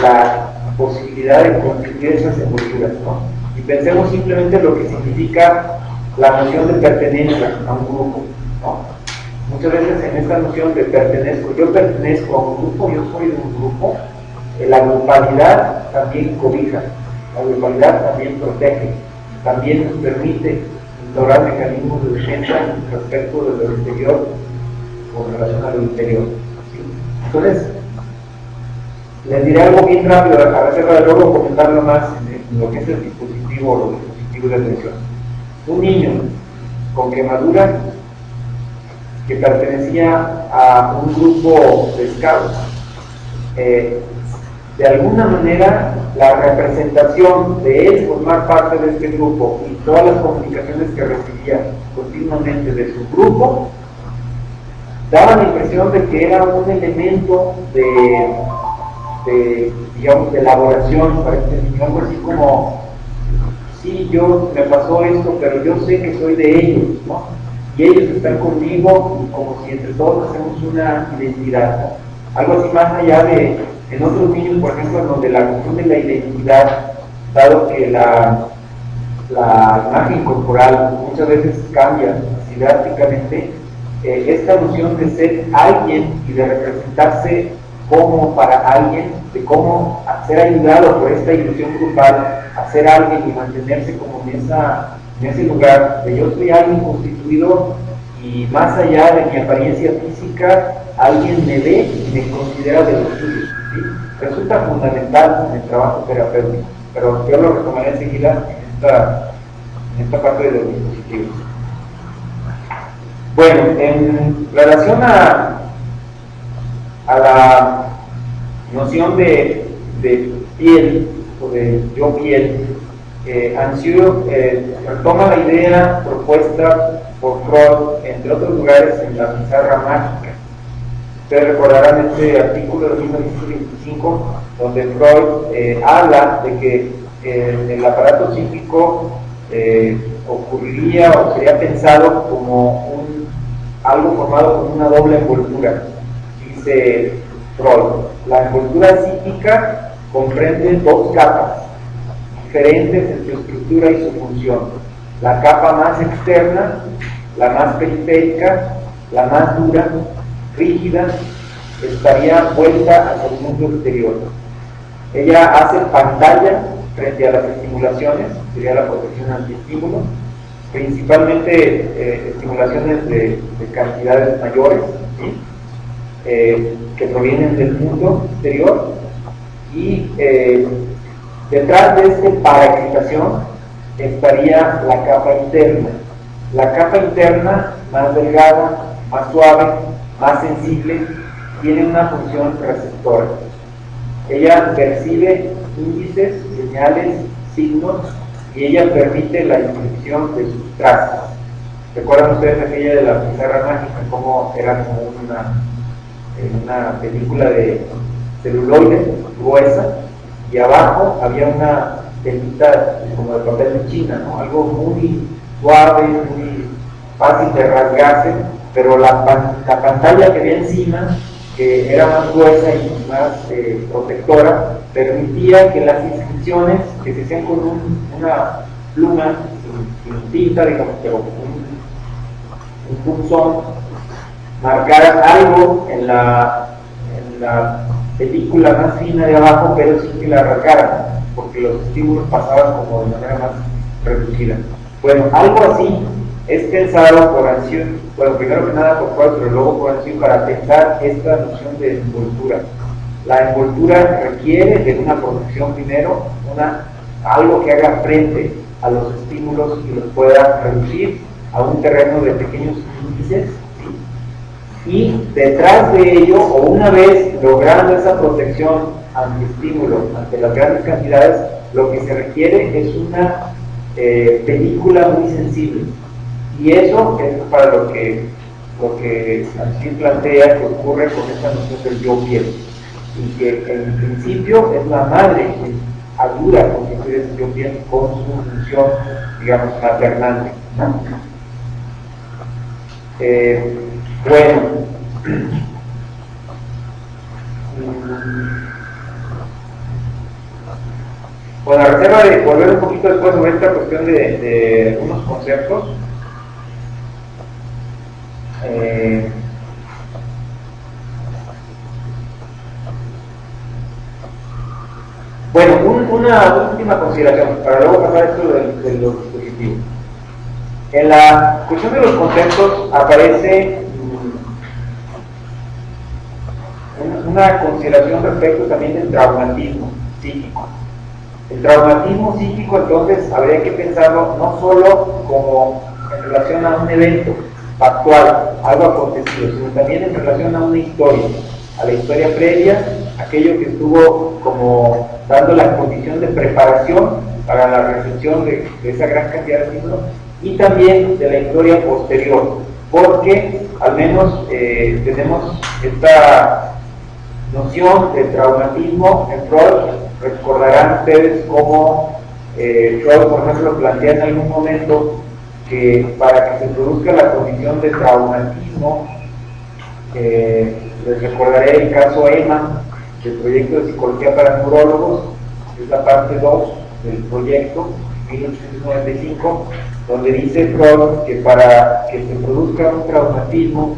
la posibilidad de constituir esas envolturas, ¿no? Y pensemos simplemente lo que significa la noción de pertenencia a un grupo, ¿no? Muchas veces en esta noción de yo pertenezco a un grupo, yo soy de un grupo, la grupalidad también cobija, la grupalidad también protege, también nos permite instaurar mecanismos de defensa respecto de lo exterior con relación a lo interior, ¿sí? Entonces, les diré algo bien rápido, a veces luego comentarlo más en lo que es el dispositivo o los dispositivos de atención. Un niño con quemadura que pertenecía a un grupo de scouts, de alguna manera la representación de él formar parte de este grupo y todas las comunicaciones que recibía continuamente de su grupo daban la impresión de que era un elemento digamos, de elaboración para este niño, algo así como, sí, me pasó esto, pero yo sé que soy de ellos, ¿no? Y ellos están conmigo, como si entre todos hacemos una identidad, ¿no? Algo así más allá de, en otros niños, por ejemplo, en donde la cuestión de la identidad, dado que la imagen corporal muchas veces cambia así drásticamente, esta noción de ser alguien y de representarse como para alguien, de cómo ser ayudado por esta ilusión grupal a ser alguien y mantenerse como en ese lugar de yo soy alguien constituido y más allá de mi apariencia física, alguien me ve y me considera de los suyos, ¿sí? Resulta fundamental en el trabajo terapéutico, pero yo lo retomaré enseguida en esta parte de los dispositivos. Bueno, en relación a la noción de piel o de yo piel, Ansiu retoma la idea propuesta por Freud, entre otros lugares, en la pizarra mágica. Ustedes recordarán este artículo de 1925 donde Freud habla de que el aparato psíquico ocurriría o sería pensado como algo formado con una doble envoltura. Dice Freud, la envoltura psíquica comprende dos capas diferentes en su estructura y su función. La capa más externa, la más periférica, la más dura, rígida, estaría vuelta hacia el mundo exterior. Ella hace pantalla frente a las estimulaciones, sería la protección antiestímulo, principalmente estimulaciones de cantidades mayores, ¿sí? Que provienen del mundo exterior, y detrás de esta paraexcitación estaría la capa interna. La capa interna, más delgada, más suave, más sensible, tiene una función receptora. Ella percibe índices, señales, signos, y ella permite la inscripción de sus trazos. ¿Recuerdan ustedes aquella de la pizarra mágica? Como era como una película de celuloide gruesa, y abajo había una telita como de papel de China, ¿no? Algo muy suave, muy fácil de rasgarse, pero la pantalla que había encima, que era más gruesa y más protectora, permitía que las inscripciones que se hacían con una pluma sin tinta, digamos, pero un punzón, marcaran algo en la película más fina de abajo, pero sin que la rasgaran, porque los estímulos pasaban como de manera más reducida. Bueno, algo así es pensado por Ansiu, bueno, primero que nada por Freud, pero luego por Ansiu, para pensar esta noción de envoltura. La envoltura requiere de una protección primero, algo que haga frente a los estímulos y los pueda reducir a un terreno de pequeños índices, ¿sí? Y detrás de ello, o una vez logrando esa protección antiestímulo ante las grandes cantidades, lo que se requiere es una película muy sensible. Y eso es para lo que Ansiu plantea que ocurre con esta noción del yo piel, y que en principio es la madre que ayuda a constituir así yo pienso, con su función, digamos, maternante, ¿no? Bueno, bueno, a reserva de volver un poquito después sobre esta cuestión de unos conceptos, bueno, una última consideración, para luego pasar esto de los dispositivos. En la cuestión de los conceptos aparece una consideración respecto también del traumatismo psíquico. El traumatismo psíquico, entonces, habría que pensarlo no solo como en relación a un evento factual, algo acontecido, sino también en relación a una historia, a la historia previa, aquello que estuvo como dando la condición de preparación para la recepción de esa gran cantidad de títulos, y también de la historia posterior, porque al menos tenemos esta noción de traumatismo en Freud. Recordarán ustedes cómo Freud, por ejemplo, plantea en algún momento que para que se produzca la condición de traumatismo, les recordaré el caso EMA, del proyecto de psicología para neurólogos, es la parte 2 del proyecto, 1895, donde dice Freud que para que se produzca un traumatismo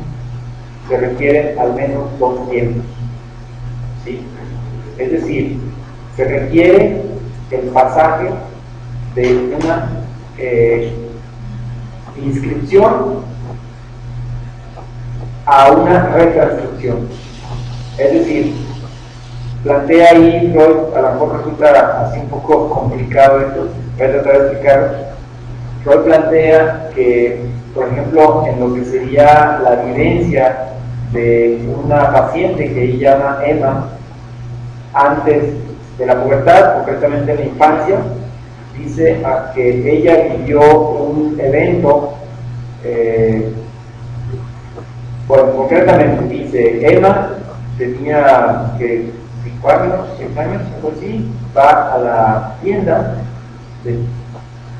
se requieren al menos 2 tiempos, ¿sí? Es decir, se requiere el pasaje de una inscripción a una retranscripción. Es decir, plantea ahí Freud, a lo mejor resulta así un poco complicado esto, voy a tratar de explicarlo. Freud plantea que, por ejemplo, en lo que sería la vivencia de una paciente que él llama Emma, antes de la pubertad, concretamente en la infancia, dice que ella vivió un evento, bueno, concretamente dice, Emma tenía que 5 años, 6 años, algo así, va a la tienda,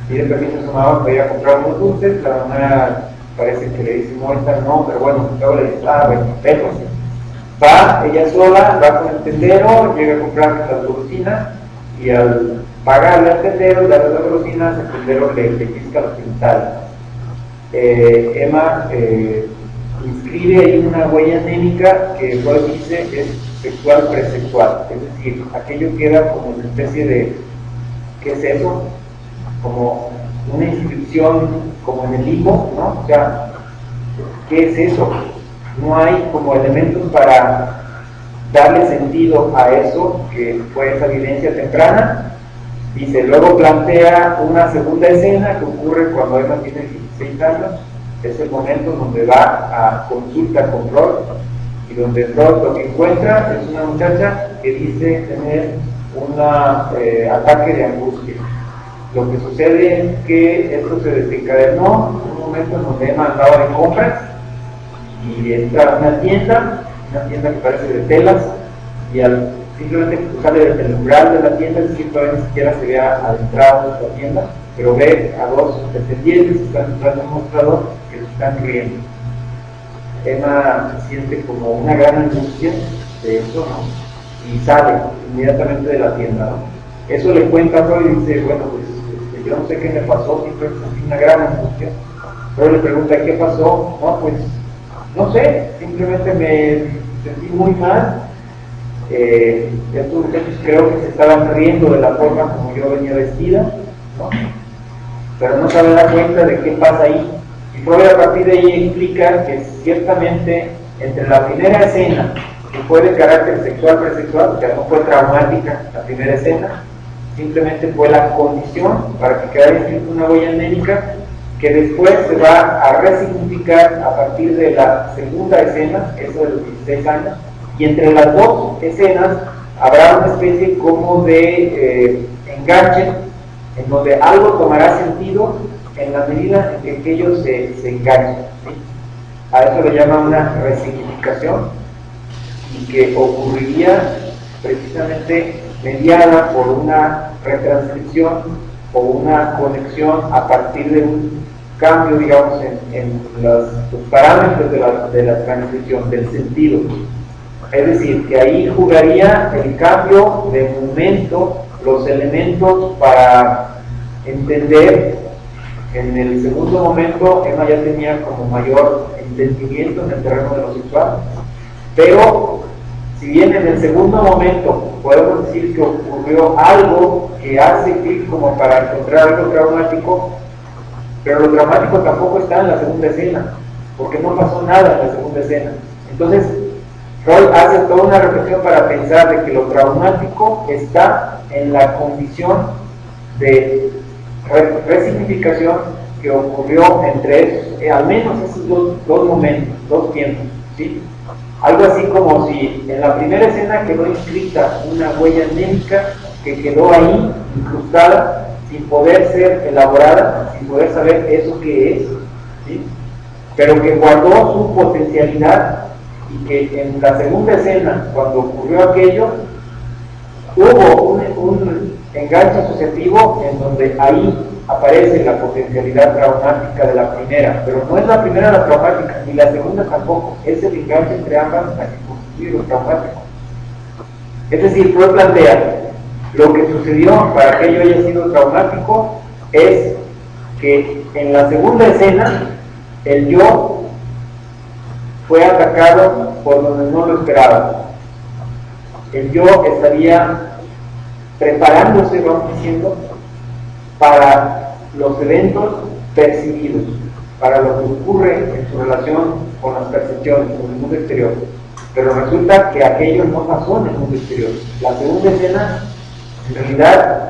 pide permiso a su mamá para ir a comprar unos dulces, la mamá parece que le dice, no, esta no, pero bueno, luego le dice, bueno, pero así. Va ella sola, va con el tendero, llega a comprar las golosinas y al pagarle al tendero, darle las golosinas, el tendero le pisca los genitales. Emma inscribe ahí una huella anémica que Freud dice es sexual presexual, es decir, aquello queda como una especie de, ¿qué es eso? Como una inscripción como en el limbo, ¿no? O sea, ¿qué es eso? No hay como elementos para darle sentido a eso que fue esa vivencia temprana. Dice, luego plantea una segunda escena que ocurre cuando Emma tiene 16 años, es el momento donde va a consulta con Freud, y donde Freud lo que encuentra es una muchacha que dice tener un ataque de angustia. Lo que sucede es que esto se desencadenó en un momento en donde Emma andaba de compras y entra a una tienda que parece de telas, y al simplemente sale del umbral de la tienda, es decir, todavía ni siquiera se ve adentrado en la tienda, pero ve a 2 descendientes que están entrando en un mostrador que se están riendo. Emma siente como una gran angustia de eso, ¿no? Y sale inmediatamente de la tienda, ¿no? Eso le cuenta a Freud y dice, bueno, pues yo no sé qué me pasó, siempre sentí una gran angustia. Freud le pregunta, ¿qué pasó? No, pues no sé, simplemente me sentí muy mal. Estos muchachos creo que se estaban riendo de la forma como yo venía vestida, ¿no? Pero no se da cuenta de qué pasa ahí. Y Freud a partir de ahí explica que ciertamente entre la primera escena, que fue de carácter sexual presexual, que no fue traumática la primera escena, simplemente fue la condición para que quedara inscrita una huella anémica, que después se va a resignificar a partir de la segunda escena, eso de los 16 años, y entre las 2 escenas habrá una especie como de enganche, en donde algo tomará sentido en la medida en que aquello se engancha, ¿sí? A eso le llama una resignificación, y que ocurriría precisamente mediada por una retranscripción o una conexión a partir de un cambio, digamos, en los parámetros de la transcripción, del sentido. Es decir, que ahí jugaría el cambio de momento, los elementos para entender. En el segundo momento, Emma ya tenía como mayor entendimiento en el terreno de lo sexual, pero si bien en el segundo momento podemos decir que ocurrió algo que hace clic como para encontrar algo traumático, pero lo traumático tampoco está en la segunda escena, porque no pasó nada en la segunda escena. Entonces, Freud hace toda una reflexión para pensar de que lo traumático está en la condición de resignificación que ocurrió entre esos, al menos esos dos momentos, dos tiempos, ¿sí? Algo así como si en la primera escena quedó inscrita una huella anémica que quedó ahí, incrustada, sin poder ser elaborada, sin poder saber eso que es, ¿sí? Pero que guardó su potencialidad y que en la segunda escena, cuando ocurrió aquello, hubo un enganche asociativo en donde ahí aparece la potencialidad traumática de la primera, pero no es la primera la traumática, ni la segunda tampoco, es el enganche entre ambas la que constituye lo traumático. Es decir, Freud plantea, lo que sucedió para que ello haya sido traumático es que en la segunda escena el yo fue atacado por donde no lo esperaba. El yo estaría preparándose, vamos diciendo, para los eventos percibidos, para lo que ocurre en su relación con las percepciones, con el mundo exterior. Pero resulta que aquello no pasó en el mundo exterior. La segunda escena, en realidad,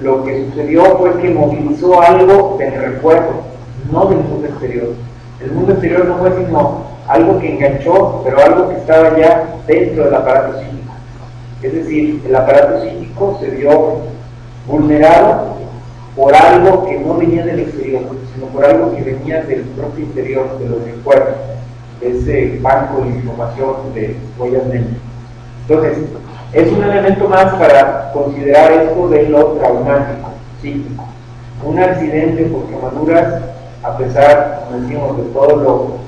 lo que sucedió fue que movilizó algo del recuerdo, no del mundo exterior. El mundo exterior no fue sino algo que enganchó, pero algo que estaba ya dentro del aparato psíquico. Es decir, el aparato psíquico se vio vulnerado por algo que no venía del exterior, sino por algo que venía del propio interior, de los recuerdos, de ese banco de información de huellas anémicas. Entonces, es un elemento más para considerar esto de lo traumático, psíquico. Un accidente por quemaduras, a pesar, como decimos, de todo lo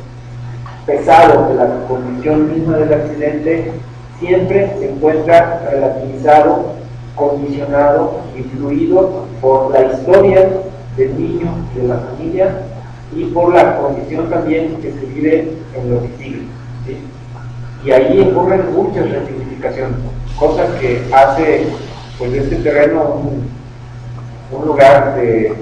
pesado de la condición misma del accidente, siempre se encuentra relativizado, condicionado, influido por la historia del niño, de la familia, y por la condición también que se vive en lo que sigue, ¿sí? Y ahí ocurren muchas resignificaciones, cosas que hace pues de este terreno un lugar de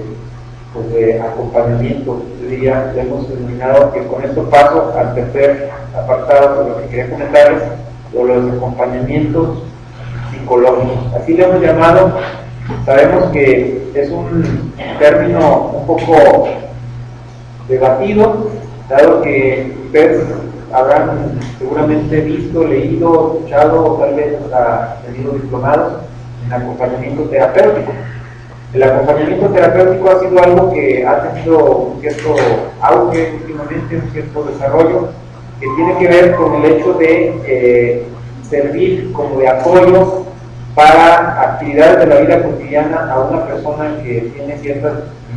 acompañamiento. Yo diría, hemos denominado que con esto paso al tercer apartado de lo que quería comentarles, o los acompañamientos psicológicos. Así le hemos llamado. Sabemos que es un término un poco debatido, dado que ustedes habrán seguramente visto, leído, escuchado o tal vez hasta tenido diplomados en acompañamiento terapéutico. El acompañamiento terapéutico ha sido algo que ha tenido un cierto auge últimamente, un cierto desarrollo, que tiene que ver con el hecho de servir como de apoyo para actividades de la vida cotidiana a una persona que tiene ciertas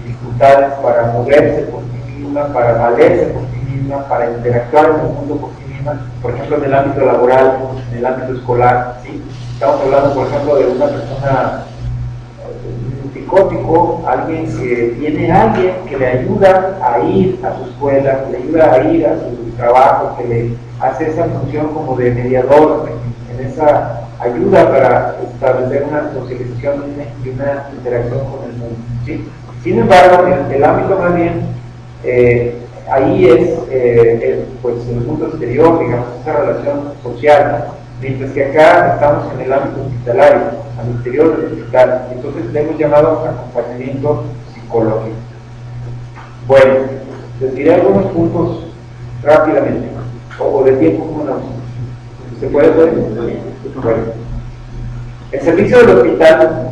dificultades para moverse por sí misma, para valerse por sí misma, para interactuar en el mundo por sí misma, por ejemplo en el ámbito laboral, en el ámbito escolar, ¿sí? Estamos hablando por ejemplo de una persona psicótico, alguien que tiene a alguien que le ayuda a ir a su escuela, que le ayuda a ir a su trabajo, que le hace esa función como de mediador, en esa ayuda para establecer una socialización y una interacción con el mundo, ¿sí? Sin embargo, en el ámbito más bien, ahí es pues el mundo exterior, digamos, esa relación social, ¿no? Mientras que acá estamos en el ámbito hospitalario, al interior del hospital. Entonces le hemos llamado acompañamiento psicológico. Bueno, les diré algunos puntos rápidamente, o de tiempo como no. ¿Se puede? Bueno, el servicio del hospital,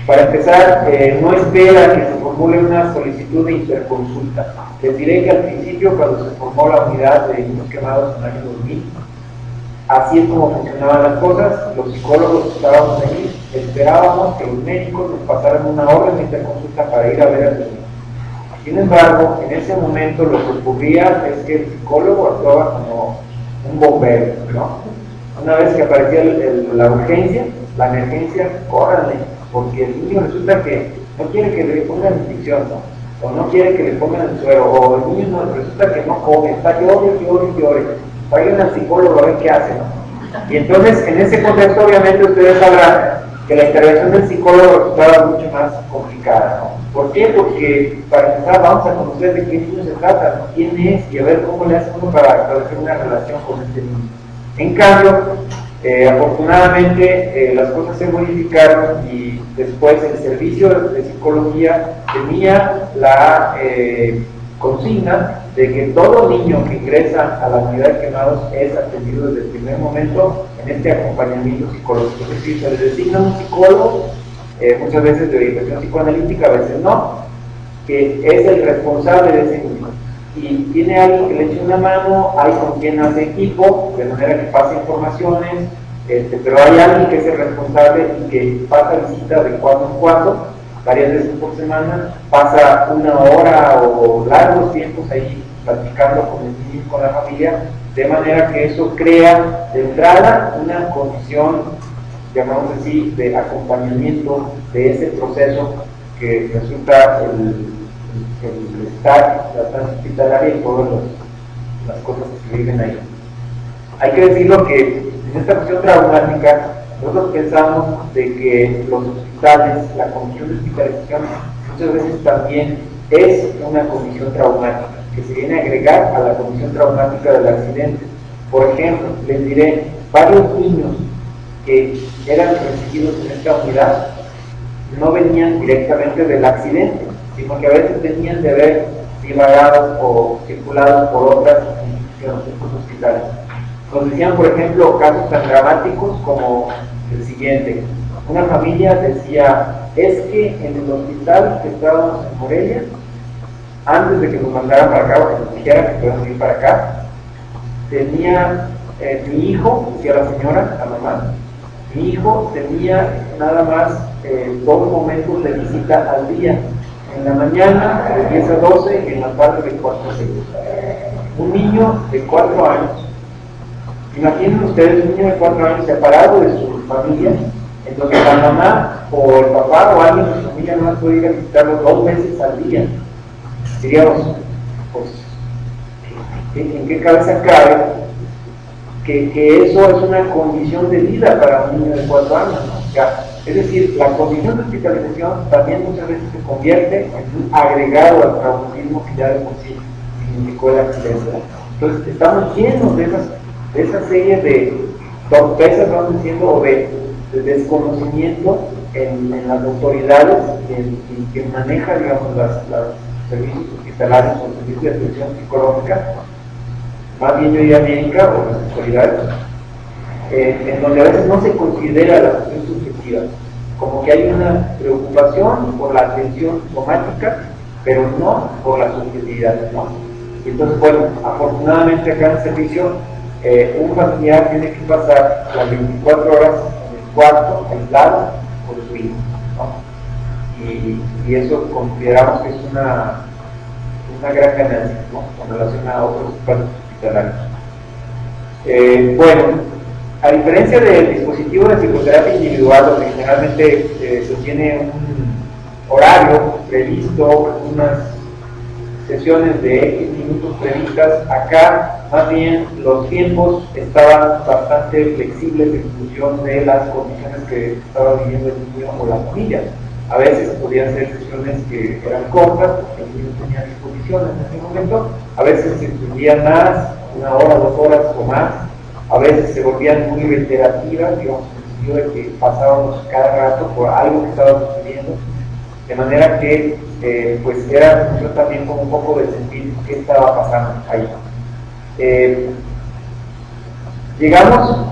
para empezar, no espera que se formule una solicitud de interconsulta. Les diré que al principio, cuando se formó la unidad de niños quemados en el año 2000, así es como funcionaban las cosas. Los psicólogos que estábamos ahí esperábamos que los médicos nos pasaran una orden de interconsulta para ir a ver al niño. Sin embargo, en ese momento lo que ocurría es que el psicólogo actuaba como un bombero, ¿no? Una vez que aparecía la urgencia, la emergencia, córranle, porque el niño resulta que no quiere que le pongan inyección, ¿no? O no quiere que le pongan el suero, o el niño no, resulta que no come, está llore, vayan al psicólogo a ver qué hace, ¿no? Y entonces, en ese contexto, obviamente, ustedes sabrán que la intervención del psicólogo resultaba mucho más complicada, ¿no? ¿Por qué? Porque para empezar vamos a conocer de qué niño se trata, ¿no? Quién es, y a ver cómo le hace uno para establecer una relación con este niño. En cambio, afortunadamente las cosas se modificaron y después el servicio de psicología tenía la consigna de que todo niño que ingresa a la unidad de quemados es atendido desde el primer momento en este acompañamiento psicológico. Es decir, se le designa un psicólogo, muchas veces de orientación psicoanalítica, a veces no, que es el responsable de ese niño. Y tiene alguien que le eche una mano, hay con quien hace equipo, de manera que pasa informaciones, pero hay alguien que es el responsable y que pasa visita de cuando en cuando, varias veces por semana, pasa una hora o largos tiempos ahí platicando con el niño y con la familia, de manera que eso crea de entrada una condición, llamamos así, de acompañamiento de ese proceso que resulta el estar, la estancia hospitalaria y todas las cosas que se viven ahí. Hay que decirlo que en esta cuestión traumática nosotros pensamos de que los hospitales, la condición de hospitalización muchas veces también es una condición traumática que se viene a agregar a la condición traumática del accidente. Por ejemplo, les diré, varios niños que eran recibidos en esta unidad no venían directamente del accidente, sino que a veces tenían de haber divagado o circulado por otras instituciones, otros hospitales. Nos decían, por ejemplo, casos tan dramáticos como el siguiente. Una familia decía, es que en el hospital que estábamos en Morelia, antes de que nos mandaran para acá, o que nos dijeran que podíamos ir para acá, tenía mi hijo, decía la señora, la mamá, mi hijo tenía nada más 2 momentos de visita al día. En la mañana de 10 a 12 y en la tarde de 4 a 6. Un niño de 4 años, imaginen ustedes un niño de 4 años separado de su familia, en donde la mamá o el papá o alguien de su familia no puede ir a visitarlo 2 veces al día. Diríamos, pues, ¿en qué cabeza cabe que eso es una condición de vida para un niño de 4 años? ¿No? O sea, es decir, la condición de hospitalización también muchas veces se convierte en un agregado al traumatismo que ya de por sí significó el accidente. Entonces, estamos llenos de esa serie de torpezas, vamos diciendo, o de desconocimiento en las autoridades y que maneja, digamos, los servicios hospitalarios o servicios de atención psicológica, más bien yo diría médica o las autoridades, en donde a veces no se considera la cuestión subjetiva, como que hay una preocupación por la atención somática, pero no por la subjetividad, ¿no? Y entonces, bueno, afortunadamente acá en el servicio, un familiar tiene que pasar las 24 horas en el cuarto, aislado, por su hijo, ¿no? Y eso consideramos que es una gran ganancia, ¿no? Con relación a otros espacios hospitalarios. Bueno, a diferencia del dispositivo de psicoterapia individual, donde generalmente se tiene un horario previsto, unas sesiones de X minutos previstas, acá más bien los tiempos estaban bastante flexibles en función de las condiciones que estaba viviendo el niño o la familia. A veces podían ser sesiones que eran cortas, porque el niño tenía disposición en ese momento, a veces se extendían más, 1 hora, 2 horas o más. A veces se volvían muy reiterativas, digamos, en el sentido de que pasábamos cada rato por algo que estaba sucediendo, de manera que pues era yo también como un poco de sentir qué estaba pasando ahí. Llegamos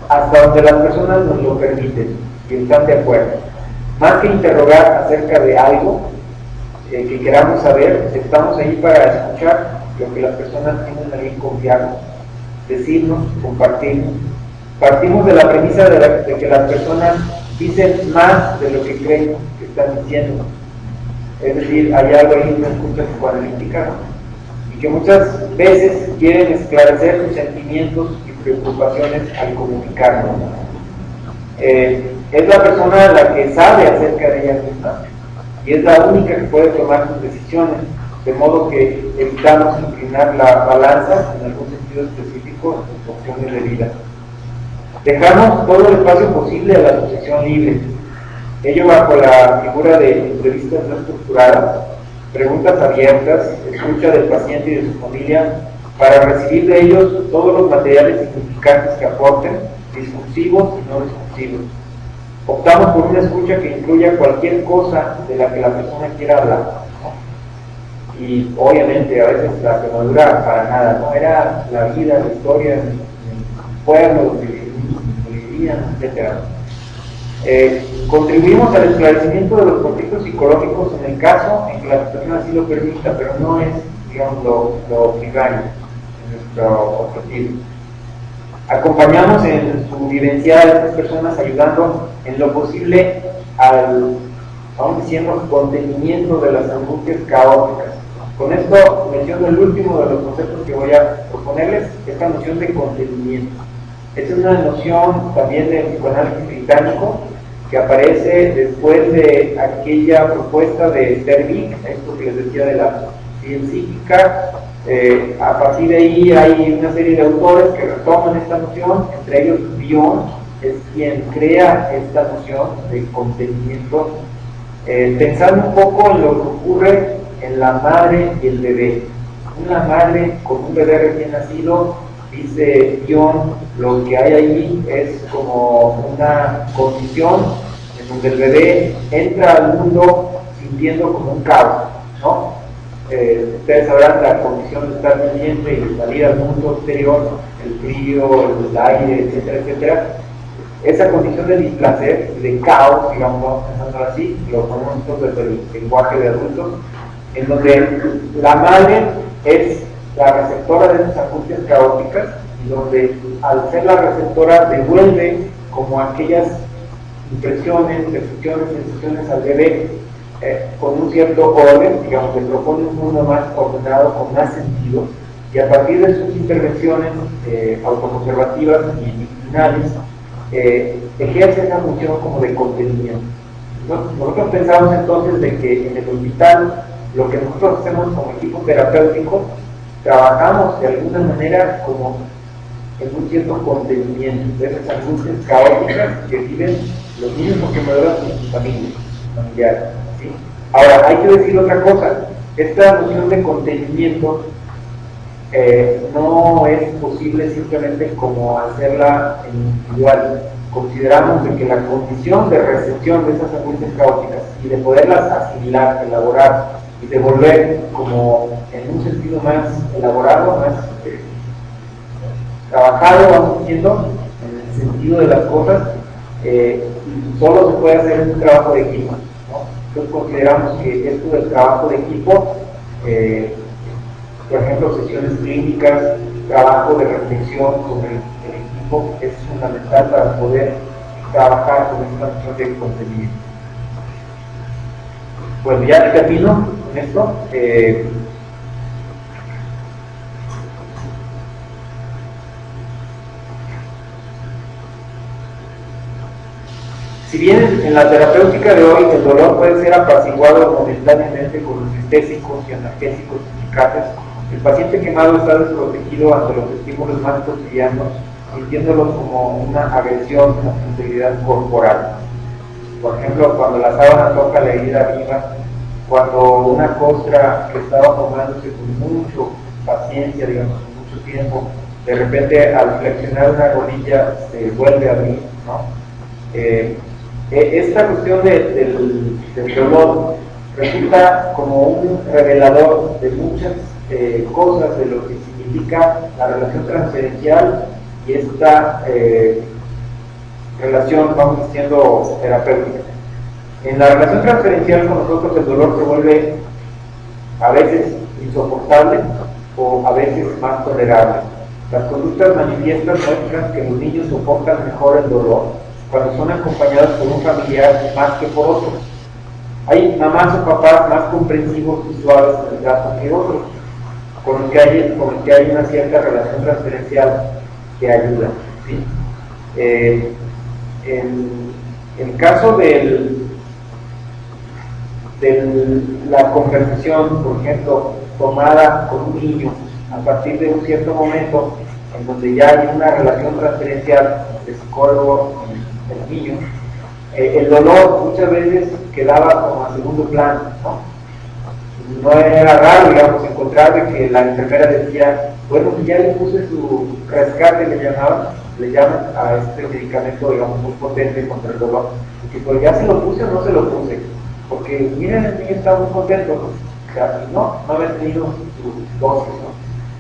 hasta donde las personas nos lo permiten y están de acuerdo. Más que interrogar acerca de algo que queramos saber, estamos ahí para escuchar lo que las personas tienen ahí confiarnos, decirnos, compartirnos. Partimos de la premisa de que las personas dicen más de lo que creen que están diciendo. Es decir, hay algo ahí, una escucha psicoanalítica, ¿no? Y que muchas veces quieren esclarecer sus sentimientos y preocupaciones al comunicarlo. Es la persona la que sabe acerca de ella misma y es la única que puede tomar sus decisiones, de modo que evitamos inclinar la balanza en algún sentido específico en sus opciones de vida. Dejamos todo el espacio posible a la asociación libre, ello bajo la figura de entrevistas no estructuradas, preguntas abiertas, escucha del paciente y de su familia, para recibir de ellos todos los materiales significantes que aporten, discursivos y no discursivos. Optamos por una escucha que incluya cualquier cosa de la que la persona quiera hablar, ¿no? Y obviamente a veces la que no dura para nada, no era la vida, la historia, el pueblo donde vivían, etc. Contribuimos al esclarecimiento de los conflictos psicológicos en el caso en que la situación así lo permita, pero no es, digamos, lo primario en nuestro objetivo. Acompañamos en su vivencia a estas personas, ayudando en lo posible al, vamos diciendo, contenimiento de las angustias caóticas. Con esto menciono el último de los conceptos que voy a proponerles, esta noción de contenimiento. Esta es una noción también del psicoanálisis británico que aparece después de aquella propuesta de Sterling, esto que les decía de la psíquica. A partir de ahí hay una serie de autores que retoman esta noción, entre ellos Bion es quien crea esta noción de contenimiento, pensando un poco en lo que ocurre en la madre y el bebé. Una madre con un bebé recién nacido, dice Bion, lo que hay ahí es como una condición en donde el bebé entra al mundo sintiendo como un caos, ¿no? Ustedes sabrán la condición de estar en el vientre y de salir al mundo exterior, el frío, el aire, etcétera, etcétera. Esa condición de displacer, de caos, digamos, vamos pensando así, lo ponemos nosotros desde el lenguaje de adultos, en donde la madre es la receptora de esas angustias caóticas y donde al ser la receptora devuelve como aquellas impresiones, percepciones, sensaciones al bebé con un cierto orden, digamos, le propone un mundo más ordenado, con más sentido, y a partir de sus intervenciones autoconservativas y disciplinarias, ejerce esa función como de contenimiento. Nosotros pensamos entonces de que en el hospital lo que nosotros hacemos como equipo terapéutico, trabajamos de alguna manera como en un cierto contenimiento de esas angustias caóticas que viven los niños porque modelan con sus familiares. ¿Sí? Ahora, hay que decir otra cosa, esta noción de contenimiento no es posible simplemente como hacerla en individual. Consideramos de que la condición de recepción de esas angustias caóticas y de poderlas asimilar, elaborar y devolver como en un sentido más elaborado, más trabajado, vamos diciendo, en el sentido de las cosas, solo se puede hacer un trabajo de equipo, ¿no? Entonces consideramos que esto del trabajo de equipo, por ejemplo, sesiones clínicas, trabajo de reflexión sobre el equipo, es fundamental para poder trabajar con esta noción de contenido. Bueno, ya termino con esto. Si bien en la terapéutica de hoy el dolor puede ser apaciguado momentáneamente con anestésicos y analgésicos eficaces, el paciente quemado está desprotegido ante los estímulos más cotidianos, sintiéndolos como una agresión a su integridad corporal. Por ejemplo, cuando la sábana toca la herida viva, cuando una costra que estaba tomándose con mucha paciencia, digamos, con mucho tiempo, de repente al flexionar una rodilla se vuelve a abrir, ¿no? Esta cuestión del dolor resulta como un revelador de muchas cosas de lo que significa la relación transferencial y esta relación, vamos diciendo, terapéutica. En la relación transferencial con nosotros el dolor se vuelve a veces insoportable o a veces más tolerable. Las conductas manifiestas muestran que los niños soportan mejor el dolor cuando son acompañados por un familiar más que por otro. Hay mamás o papás más comprensivos y suaves en el trato que otros, con el que hay una cierta relación transferencial que ayuda, ¿sí? En el caso de la conversación, por ejemplo, tomada con un niño, a partir de un cierto momento en donde ya hay una relación transferencial de psicólogo y el niño, el dolor muchas veces quedaba como a segundo plano, ¿no? No era raro, digamos, encontrar de que la enfermera decía, bueno, ya le puse su rescate, le llaman a este medicamento, digamos, muy potente contra el dolor, y que pues ya se lo puse o no se lo puse, porque miren, el niño está muy contento, ¿no? O sea, no había tenido su dosis, ¿no?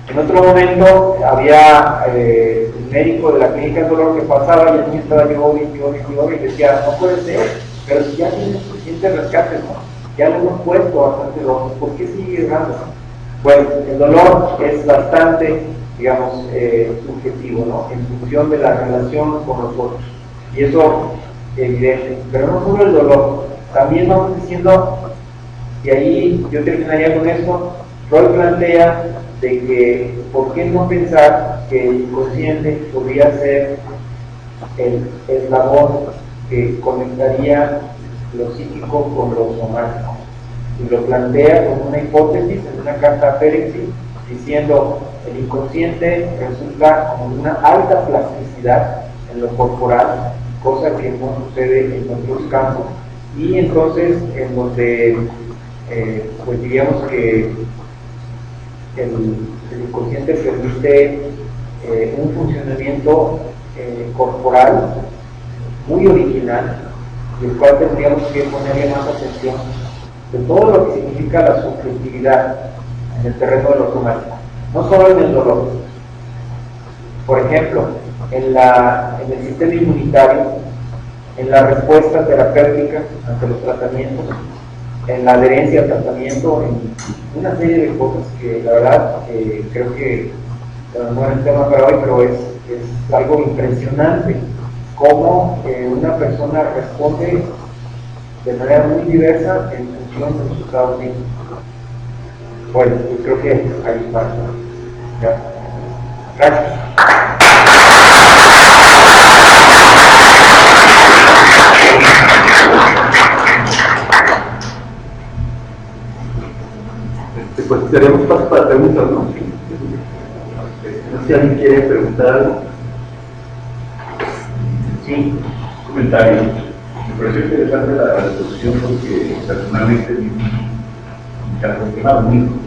En otro momento había un médico de la clínica del dolor que pasaba y el niño estaba llorando y decía, no puede ser, pero si ya tiene suficiente rescate, ¿no? Ya le hemos puesto bastante dosis, ¿por qué sigue llegando? Bueno, el dolor es bastante, digamos, subjetivo, ¿no? En función de la relación con los otros. Y eso es evidente. Pero no solo el dolor, también vamos diciendo, y ahí yo terminaría con esto, Freud plantea de que, ¿por qué no pensar que el inconsciente podría ser el eslabón que conectaría lo psíquico con lo somático? Y lo plantea como una hipótesis en una carta a Ferenczi, diciendo el inconsciente resulta como una alta plasticidad en lo corporal, cosa que no sucede en otros campos, y entonces en donde pues diríamos que el inconsciente permite un funcionamiento corporal muy original, y el cual tendríamos que ponerle más atención de todo lo que significa la subjetividad en el terreno de lo somático, no solo en el dolor. Por ejemplo, en el sistema inmunitario, en la respuesta terapéutica ante los tratamientos, en la adherencia al tratamiento, en una serie de cosas que la verdad creo que no es el tema para hoy, pero es algo impresionante cómo una persona responde de manera muy diversa en función de sus estados físicos. Bueno, yo creo que ahí pasa. ¿Ya? Gracias. Pues tenemos paso para preguntas, ¿no? No sé si alguien quiere preguntar algo. Sí. Comentario. Me pareció interesante la exposición porque personalmente mi caso quemado un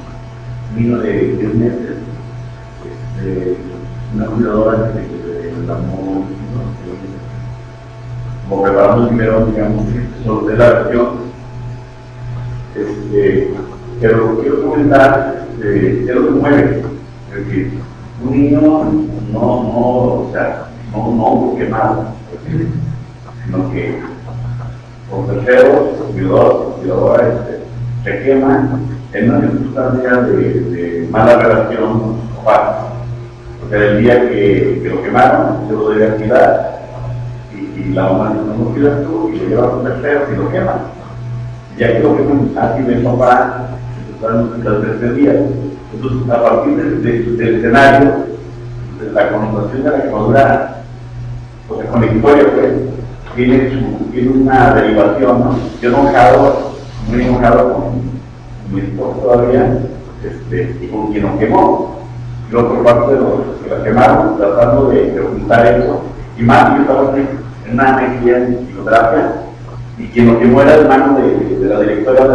niño de 10 meses, una cuidadora que le llamó, como preparando el primero, digamos, sobre la región. Pero quiero comentar de lo que mueve, es decir, un niño no quemado, sino que con terceros, cuidadora, se quema en una circunstancia de mala relación o paz. Porque el día que lo quemaron, yo lo debía cuidar, y la mamá dice, no lo cuidas tú, y lo lleva con terceros y lo queman. Ya que lo queman, así de papá, el tercer día. Entonces, a partir del escenario, de la connotación de la quemadura, o sea, con la historia, pues, tiene una derivación, ¿no? Yo muy enojado con mi esposo todavía, y con quien nos quemó. Y luego por parte de los que la quemaron, tratando de ocultar eso, y más, yo estaba en una maestría en psicoterapia, y quien nos quemó era el hermano de la directora de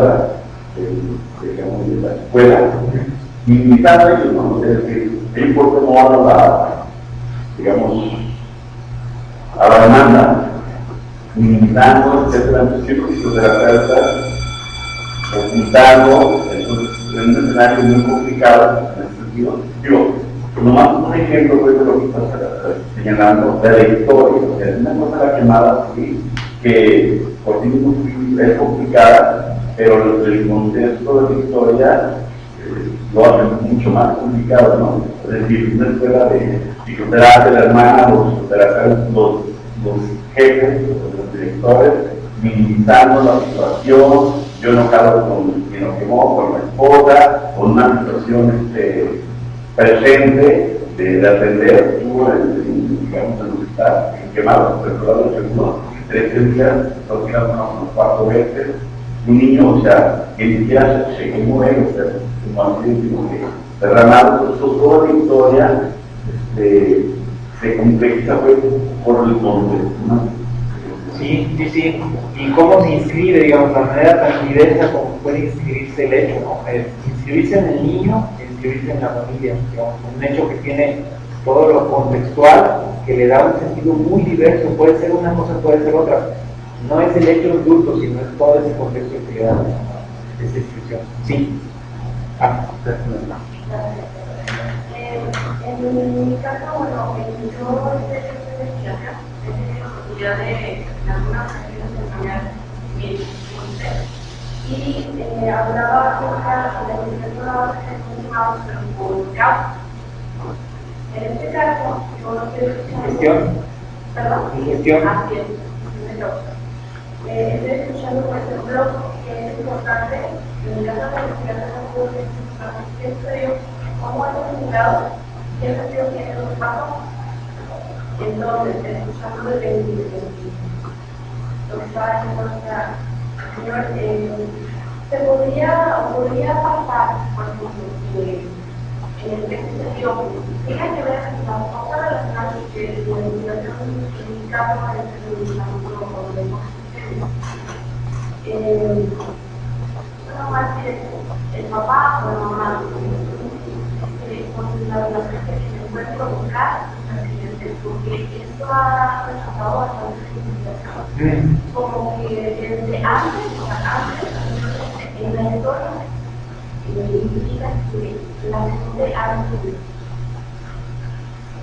la escuela, y invitando a ellos, ¿no? Es decir, no importa cómo habla a la demanda, limitando, etcétera, siempre psicoterapeutas, ocultando, entonces, en un escenario muy complicado, en ese sentido. Digo, nomás un ejemplo pues, de lo que estás señalando, de la historia, o sea, una cosa la quemada, sí, que por sí mismo es complicada, pero el contexto de la historia lo hace mucho más complicado, ¿no? Es decir, una escuela de psicoterapia, la hermana, los psicoterapeutas, los jefes, los directores, minimizando la situación, yo no cargo con quien lo quemó, con la esposa, con una situación presente de atender, estuvo digamos, en el hospital, quemado, recordado los segundos, 13 días, dos días unos 4 veces, un niño, o sea, que ni siquiera se quemó él, o sea, como así decimos, derramado, toda la historia se compleja pues, por el contexto, ¿no? Sí. Y cómo se inscribe, digamos, la manera tan diversa como puede inscribirse el hecho, ¿no? Inscribirse en el niño, inscribirse en la familia, digamos, un hecho que tiene todo lo contextual, que le da un sentido muy diverso, puede ser una cosa, puede ser otra. No es el hecho del culto, sino es todo ese contexto que le da esa inscripción. Sí. En mi caso, bueno, yo hice esta investigación, he tenido la oportunidad de algunas ocasiones de enseñar mi concepto y hablaba acerca de los métodos estimados por causas. En este caso, yo no estoy escuchando. ¿Gestión? ¿Perdón? ¿Gestión? Así es, de causas. Estoy escuchando, por ejemplo, que es importante, en el caso de la investigación de qué sucedió, cómo han investigado qué sentido tiene lo que pasó. Entonces, escuchando desde lo que estaba diciendo la señora, se podría pasar, por ejemplo, en el que sucedió, tiene que ver con cosas relacionadas que la investigación en mi caso es no más que el papá o la mamá con la relación que se puede provocar accidentes, porque esto ha resultado bastante significativo. Como que desde antes, en la historia, indica que la gente antes.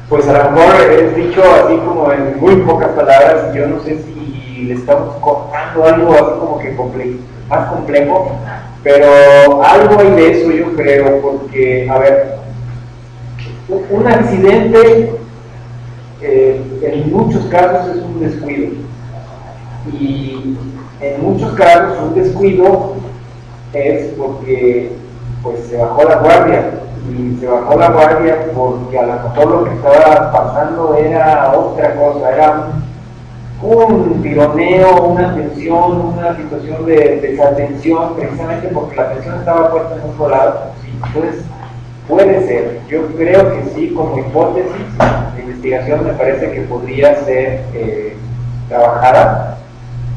Pues a lo mejor es dicho así como en muy pocas palabras, yo no sé si le estamos contando algo así como que más complejo, pero algo hay de eso yo creo, porque, a ver, un accidente en muchos casos es un descuido, y en muchos casos un descuido es porque pues se bajó la guardia, y se bajó la guardia porque a lo mejor lo que estaba pasando era otra cosa, era un tironeo, una tensión, una situación de desatención, precisamente porque la atención estaba puesta en otro lado. Sí, entonces, puede ser, yo creo que sí, como hipótesis de investigación me parece que podría ser trabajada.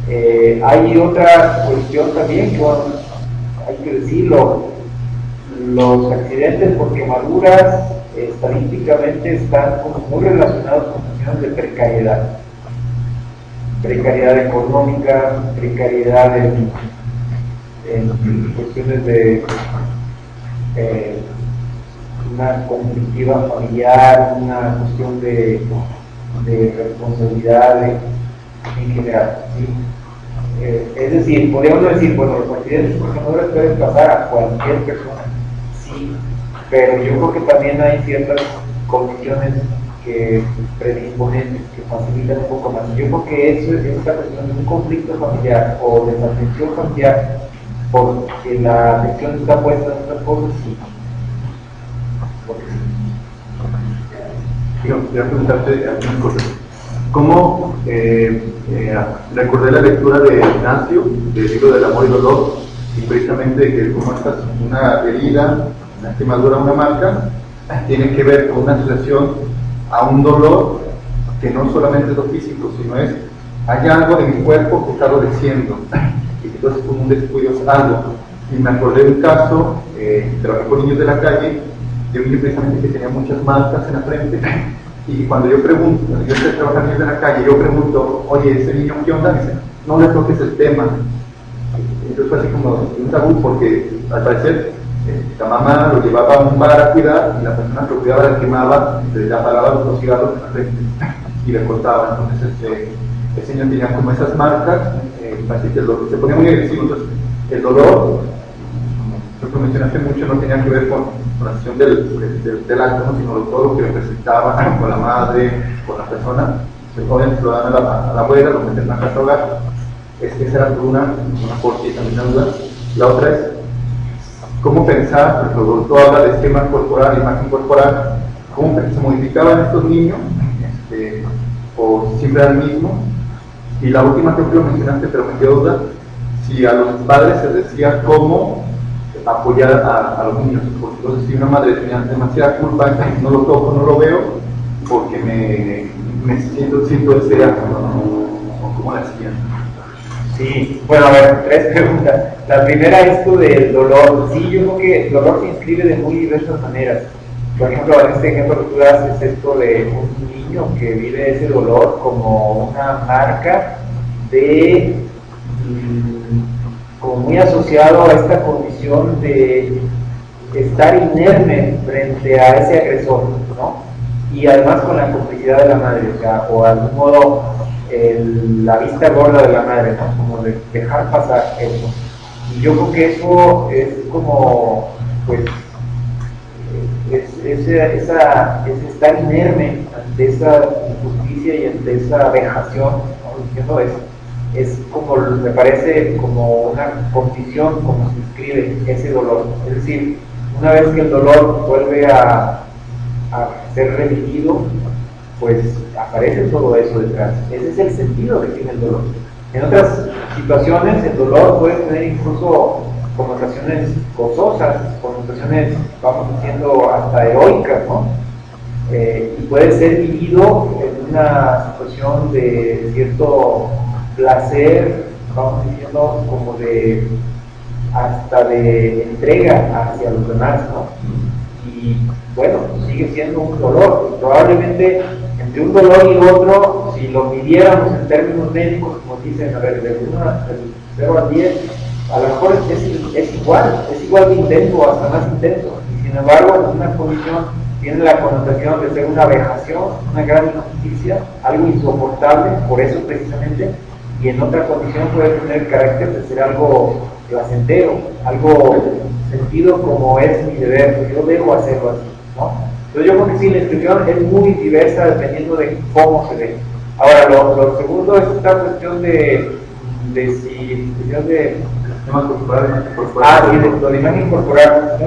Hay otra cuestión también que bueno, hay que decirlo, los accidentes por quemaduras estadísticamente están como muy relacionados con cuestiones de precariedad económica, precariedad en cuestiones de una conflictiva familiar, una cuestión de responsabilidad en general, ¿sí? Es decir, podríamos decir, bueno, los accidentes por quemaduras pueden pasar a cualquier persona, sí, pero yo creo que también hay ciertas condiciones que predisponentes, que facilitan un poco más. Yo creo que eso es esta cuestión de un conflicto familiar o desatención familiar, porque la atención está puesta en otras cosas, sí. Quiero preguntarte algunas cosas. ¿Cómo recordé la lectura de Ignacio, del libro del amor y dolor, y precisamente que como una herida, una quemadura, una marca, tiene que ver con una asociación a un dolor que no solamente es lo físico, sino es, hay algo de mi cuerpo que está adoleciendo, y entonces como un descuido es algo. Y me acordé de un caso, trabajé con niños de la calle, de un niño precisamente que tenía muchas marcas en la frente, y cuando yo pregunto, yo estoy trabajando en la calle, yo pregunto, oye, ese niño, ¿qué onda? Me dice, no le toques el tema. Entonces fue así como un tabú, porque al parecer la mamá lo llevaba a un bar a cuidar, y la persona que lo cuidaba la quemaba, le apagaba los dos cigarros en la frente y le cortaba. Entonces el señor tenía como esas marcas, así que se ponía muy agresivo. Entonces el dolor, lo que mencionaste mucho, no tenía que ver con la acción del acto, ¿no? Sino todo lo que representaba con la madre, con la persona. obviamente lo dan a la abuela, lo meten en la casa hogar. Esa era una porque también la duda. La otra es cómo pensar, porque tú hablas de esquema corporal, imagen corporal, cómo se modificaban estos niños, o siempre era el mismo. Y la última creo que lo mencionaste, pero me quedó duda, si a los padres se decía cómo apoyar a los niños, porque entonces si una madre tenía demasiada culpa, entonces no lo toco, no lo veo, porque me siento ese acto, o cómo la hacían. Sí, bueno, a ver, 3 preguntas. La primera es esto del dolor. Sí, yo creo que el dolor se inscribe de muy diversas maneras. Por ejemplo, en este ejemplo que tú das es esto de un niño que vive ese dolor como una marca de, como muy asociado a esta condición de estar inerme frente a ese agresor, ¿no? Y además con la complicidad de la madre, o sea, o de algún modo la vista gorda de la madre, ¿no? Como de dejar pasar eso. Y yo creo que eso es como, pues, es estar inerme ante esa injusticia y ante esa vejación, ¿no? Diciendo eso. Es como, me parece, como una condición, como se escribe ese dolor. Es decir, una vez que el dolor vuelve a ser revivido, pues aparece todo eso detrás. Ese es el sentido que tiene el dolor. En otras situaciones el dolor puede tener incluso connotaciones gozosas, connotaciones, vamos diciendo, hasta heroicas, ¿no? Y puede ser vivido en una situación de cierto placer, vamos diciendo, como de hasta de entrega hacia los demás, ¿no? Y bueno, sigue siendo un dolor. Y probablemente entre un dolor y otro, si lo midiéramos en términos médicos, como dicen, a ver, del 0 al 10, a lo mejor es igual de intenso o hasta más intenso. Y sin embargo, en una condición tiene la connotación de ser una vejación, una gran injusticia, algo insoportable, por eso precisamente, y en otra condición puede tener el carácter de ser algo placentero, algo sentido como es mi deber, yo debo hacerlo así, ¿no? Entonces yo creo que sí, la inscripción es muy diversa dependiendo de cómo se ve. Ahora, lo segundo es esta cuestión de si Temas corporales, sí, de imagen corporal.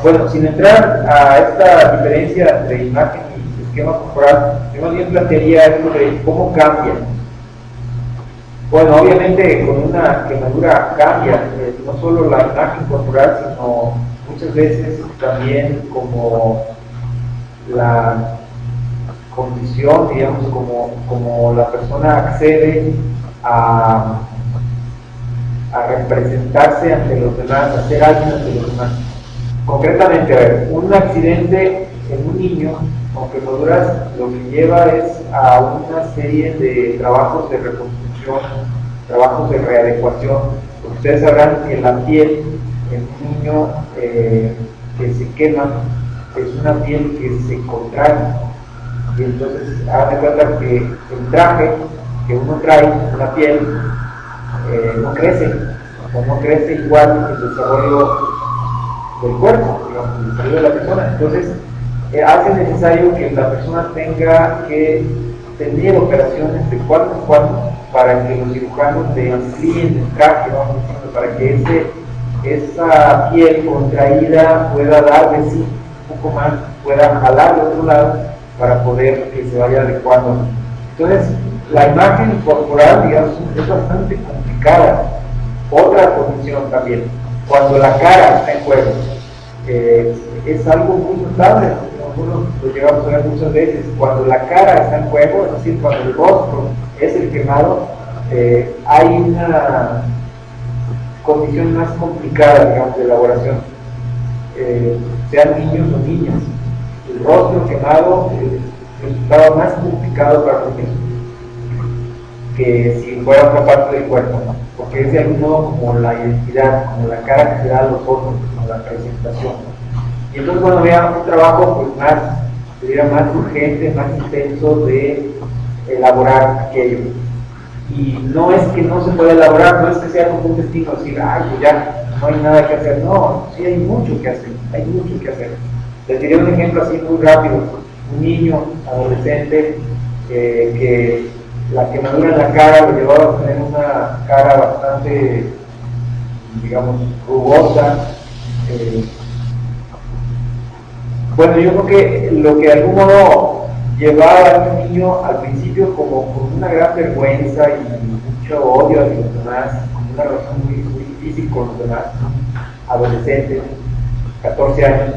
Bueno, sin entrar a esta diferencia entre imagen y esquema corporal, yo más bien plantearía esto de cómo cambia. Bueno, obviamente con una quemadura cambia, no solo la imagen corporal, sino muchas veces también como la condición, digamos, como la persona accede a representarse ante los demás, a ser alguien ante los demás. Concretamente, a ver, un accidente en un niño con quemaduras lo que lleva es a una serie de trabajos de reconstrucción, trabajos de readecuación. Ustedes sabrán que la piel en un niño que se quema es una piel que se contrae, y entonces hagan de cuenta que el traje que uno trae, una piel, no crece, o no crece igual el desarrollo del cuerpo, digamos, el desarrollo de la persona. Entonces, hace necesario que la persona tenga que tener operaciones de cuarto en cuarto para que los cirujanos le amplíen el traje, vamos diciendo, para que esa piel contraída pueda dar de sí un poco más, pueda jalar de otro lado para poder que se vaya adecuando. Entonces, la imagen corporal, digamos, es bastante complicada. Otra condición también, cuando la cara está en juego, es algo muy notable. Nosotros lo llegamos a ver muchas veces. Cuando la cara está en juego, es decir, cuando el rostro es el quemado, hay una condición más complicada, digamos, de elaboración. Sean niños o niñas, el rostro quemado resultaba más complicado para los niños que si fuera otra parte del cuerpo, ¿no? Porque es de algún modo como la identidad, como la cara que se da a los otros, como la presentación, ¿no? Y entonces cuando veamos un trabajo pues más urgente, más intenso de elaborar aquello. Y no es que no se pueda elaborar, no es que sea como un destino, decir, ay, pues ya no hay nada que hacer. No, sí hay mucho que hacer, hay mucho que hacer. Les diré un ejemplo así muy rápido. Un niño, adolescente, que la quemadura en la cara lo llevaba a tener una cara bastante, digamos, rugosa. Bueno, yo creo que lo que de algún modo llevaba a un niño al principio como con una gran vergüenza y mucho odio hacia los demás, con una relación muy, muy difícil con los demás, adolescentes, 14 años.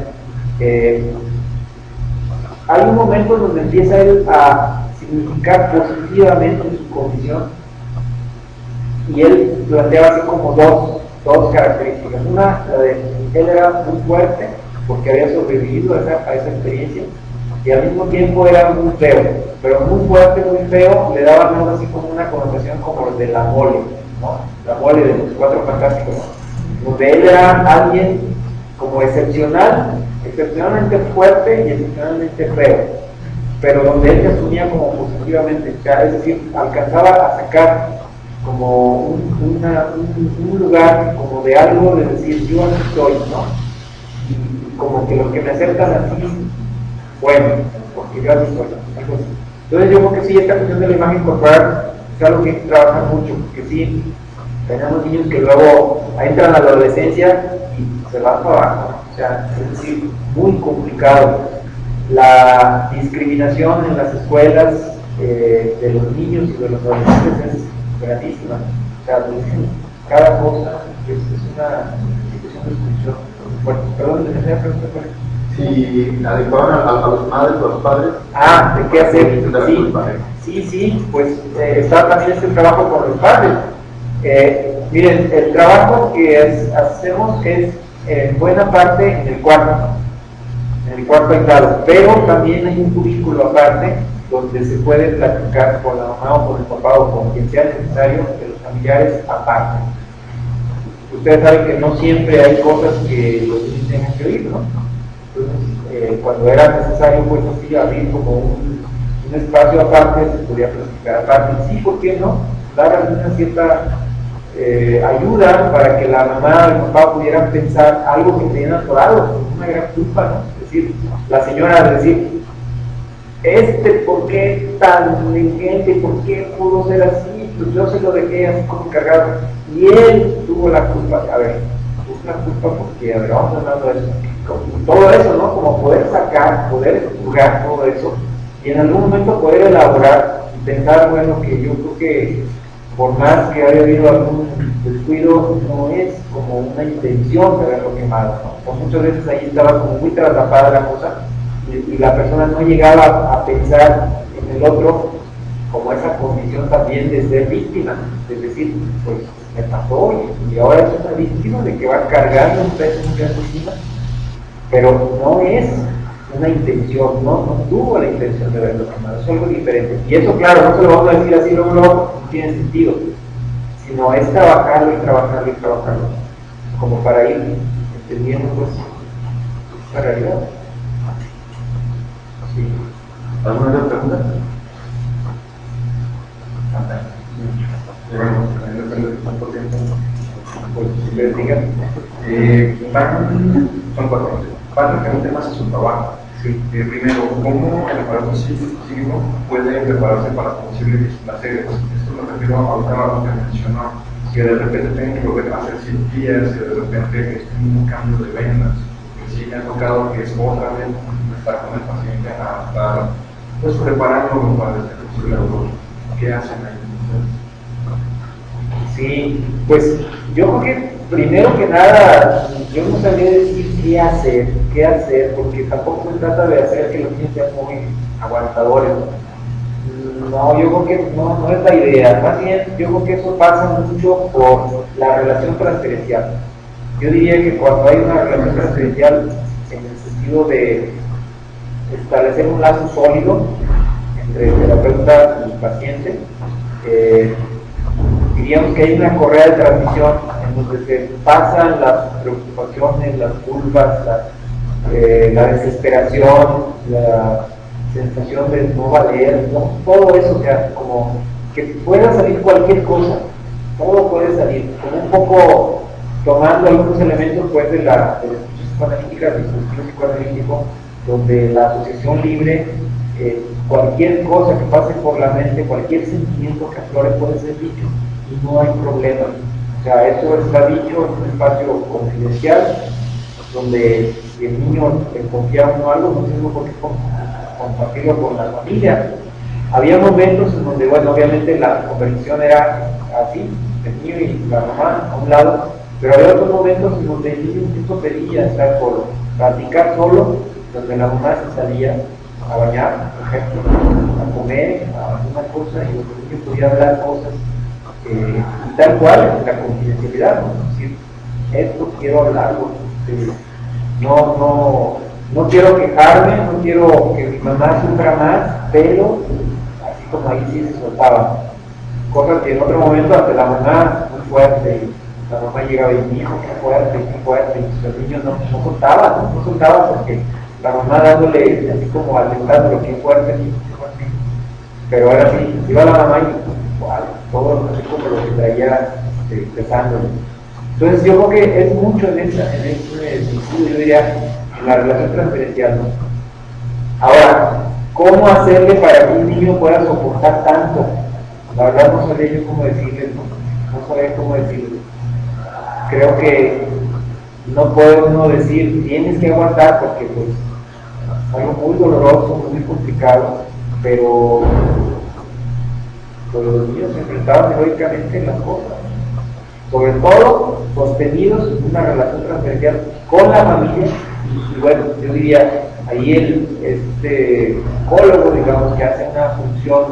Hay un momento donde empieza él a significar positivamente su condición y él planteaba así como dos características. Una, la de él era muy fuerte porque había sobrevivido a esa experiencia y al mismo tiempo era muy feo, pero muy fuerte, muy feo, le daban algo así como una connotación como de la mole, ¿no? La mole de los Cuatro Fantásticos, ¿no? Donde él era alguien como excepcional, excepcionalmente fuerte y excepcionalmente feo, pero donde él se asumía como positivamente, o sea, es decir, alcanzaba a sacar como un lugar, como de algo de decir, yo así soy, ¿no? Y como que los que me acercan así, bueno, porque yo así soy, algo así. Entonces yo creo que sí, esta cuestión de la imagen corporal es algo que hay que trabajar mucho, porque sí, tenemos niños que luego entran a la adolescencia y se van para abajo, ¿no? O sea, es decir, muy complicado. La discriminación en las escuelas de los niños y de los adolescentes es grandísima. O sea, cada cosa es una situación de exclusión fuerte. Perdón, ¿me tenía pregunta? Si adecuaban a los madres o a los padres. ¿De qué hacer? Sí, pues está también este trabajo con los padres. Miren, el trabajo que hacemos es en buena parte en el cuarto aislado, pero también hay un cubículo aparte donde se puede platicar con la mamá o con el papá o con quien sea necesario de los familiares aparte. Ustedes saben que no siempre hay cosas que los niños tengan que oír, ¿no? Entonces, cuando era necesario, pues así, abrir como un espacio aparte, se podía platicar aparte. Sí, ¿por qué no? Dar alguna cierta ayuda para que la mamá o el papá pudieran pensar algo que tenían atorado, con una gran culpa, ¿no? Es decir, la señora decir, ¿por qué tan negligente? ¿Por qué pudo ser así? Pues yo se lo dejé así como cargado. Y él tuvo la culpa. A ver, tuvo la culpa porque, a ver, vamos hablando de eso. Todo eso, ¿no? Como poder sacar, poder expurgar todo eso y en algún momento poder elaborar y pensar, bueno, que yo creo que por más que haya habido algún descuido, no es como una intención de haberlo quemado, ¿no? Pues muchas veces ahí estaba como muy traslapada la cosa y la persona no llegaba a pensar en el otro como esa condición también de ser víctima, es decir, pues me pasó y ahora es una víctima de que va cargando un peso muy grande encima, pero no es una intención, no tuvo la intención de haberlo quemado, es algo diferente. Y eso, claro, no se lo vamos a decir así luego, no tiene sentido, sino es trabajarlo, como para ir entendiendo pues esta realidad. Sí. ¿Alguna otra pregunta? Bueno, también depende del cuánto tiempo. Pues si les digan. Son cuatro. Van referente más a su trabajo. Sí. Primero, ¿cómo el aparato psíquico puede prepararse para posibles placeres? Esto me refiero ahorita a lo que mencionó, que de repente tienen que volver a hacer cirugías, que de repente es un cambio de vendas. Que sí me ha tocado que es otra vez estar con el paciente a estar pues, preparándolo para este posible dolor. ¿Qué hacen ahí? Sí, pues yo creo que primero que nada, yo no sabría decir qué hacer, porque tampoco se trata de hacer que los niños sean muy aguantadores. No, yo creo que no es la idea. Más bien, yo creo que eso pasa mucho por la relación transferencial. Yo diría que cuando hay una relación transferencial, en el sentido de establecer un lazo sólido entre el terapeuta y el paciente, diríamos que hay una correa de transmisión en donde se pasan las preocupaciones, las culpas, la desesperación, la sensación de no valer, ¿no? Todo eso, o sea, como que pueda salir cualquier cosa, todo puede salir, como un poco tomando algunos elementos pues de la escucha psicoanalítica, del dispositivo psicoanalítico, donde la asociación libre cualquier cosa que pase por la mente, cualquier sentimiento que aflore puede ser dicho y no hay problema. O sea, eso está dicho en un espacio confidencial donde si el niño le confía a uno algo, no tiene por qué compartirlo con la familia. Había momentos en donde, bueno, obviamente la conversación era así, el niño y la mamá a un lado, pero había otros momentos en donde el niño incluso pedía estar solo, platicar solo, donde la mamá se salía a bañar, por ejemplo, a comer, a alguna cosa, y donde el niño podía hablar cosas, y tal cual, la confidencialidad, ¿no? Es decir, esto quiero hablarlo, no quiero quejarme, no quiero que mi mamá sufra más, pero así como ahí sí se soltaba. Cosas que en otro momento ante la mamá muy fuerte, la mamá llegaba y dijo qué fuerte, y los niños no soltaban porque la mamá dándole así como alentándolo, qué fuerte, pero ahora sí, iba la mamá y wow, todo así como lo que traía pesándole. Entonces yo creo que es mucho en ese sentido, yo diría, en la relación transferencial, ¿no? Ahora, ¿cómo hacerle para que un niño pueda soportar tanto? La verdad no sabía yo cómo decirle, no sabía cómo decirle. Creo que no puede uno decir, tienes que aguantar, porque pues es algo muy doloroso, muy complicado, pero los niños se enfrentaban heroicamente en las cosas, sobre todo sostenidos en una relación transversal con la familia. Y bueno, yo diría, ahí el psicólogo, digamos, que hace una función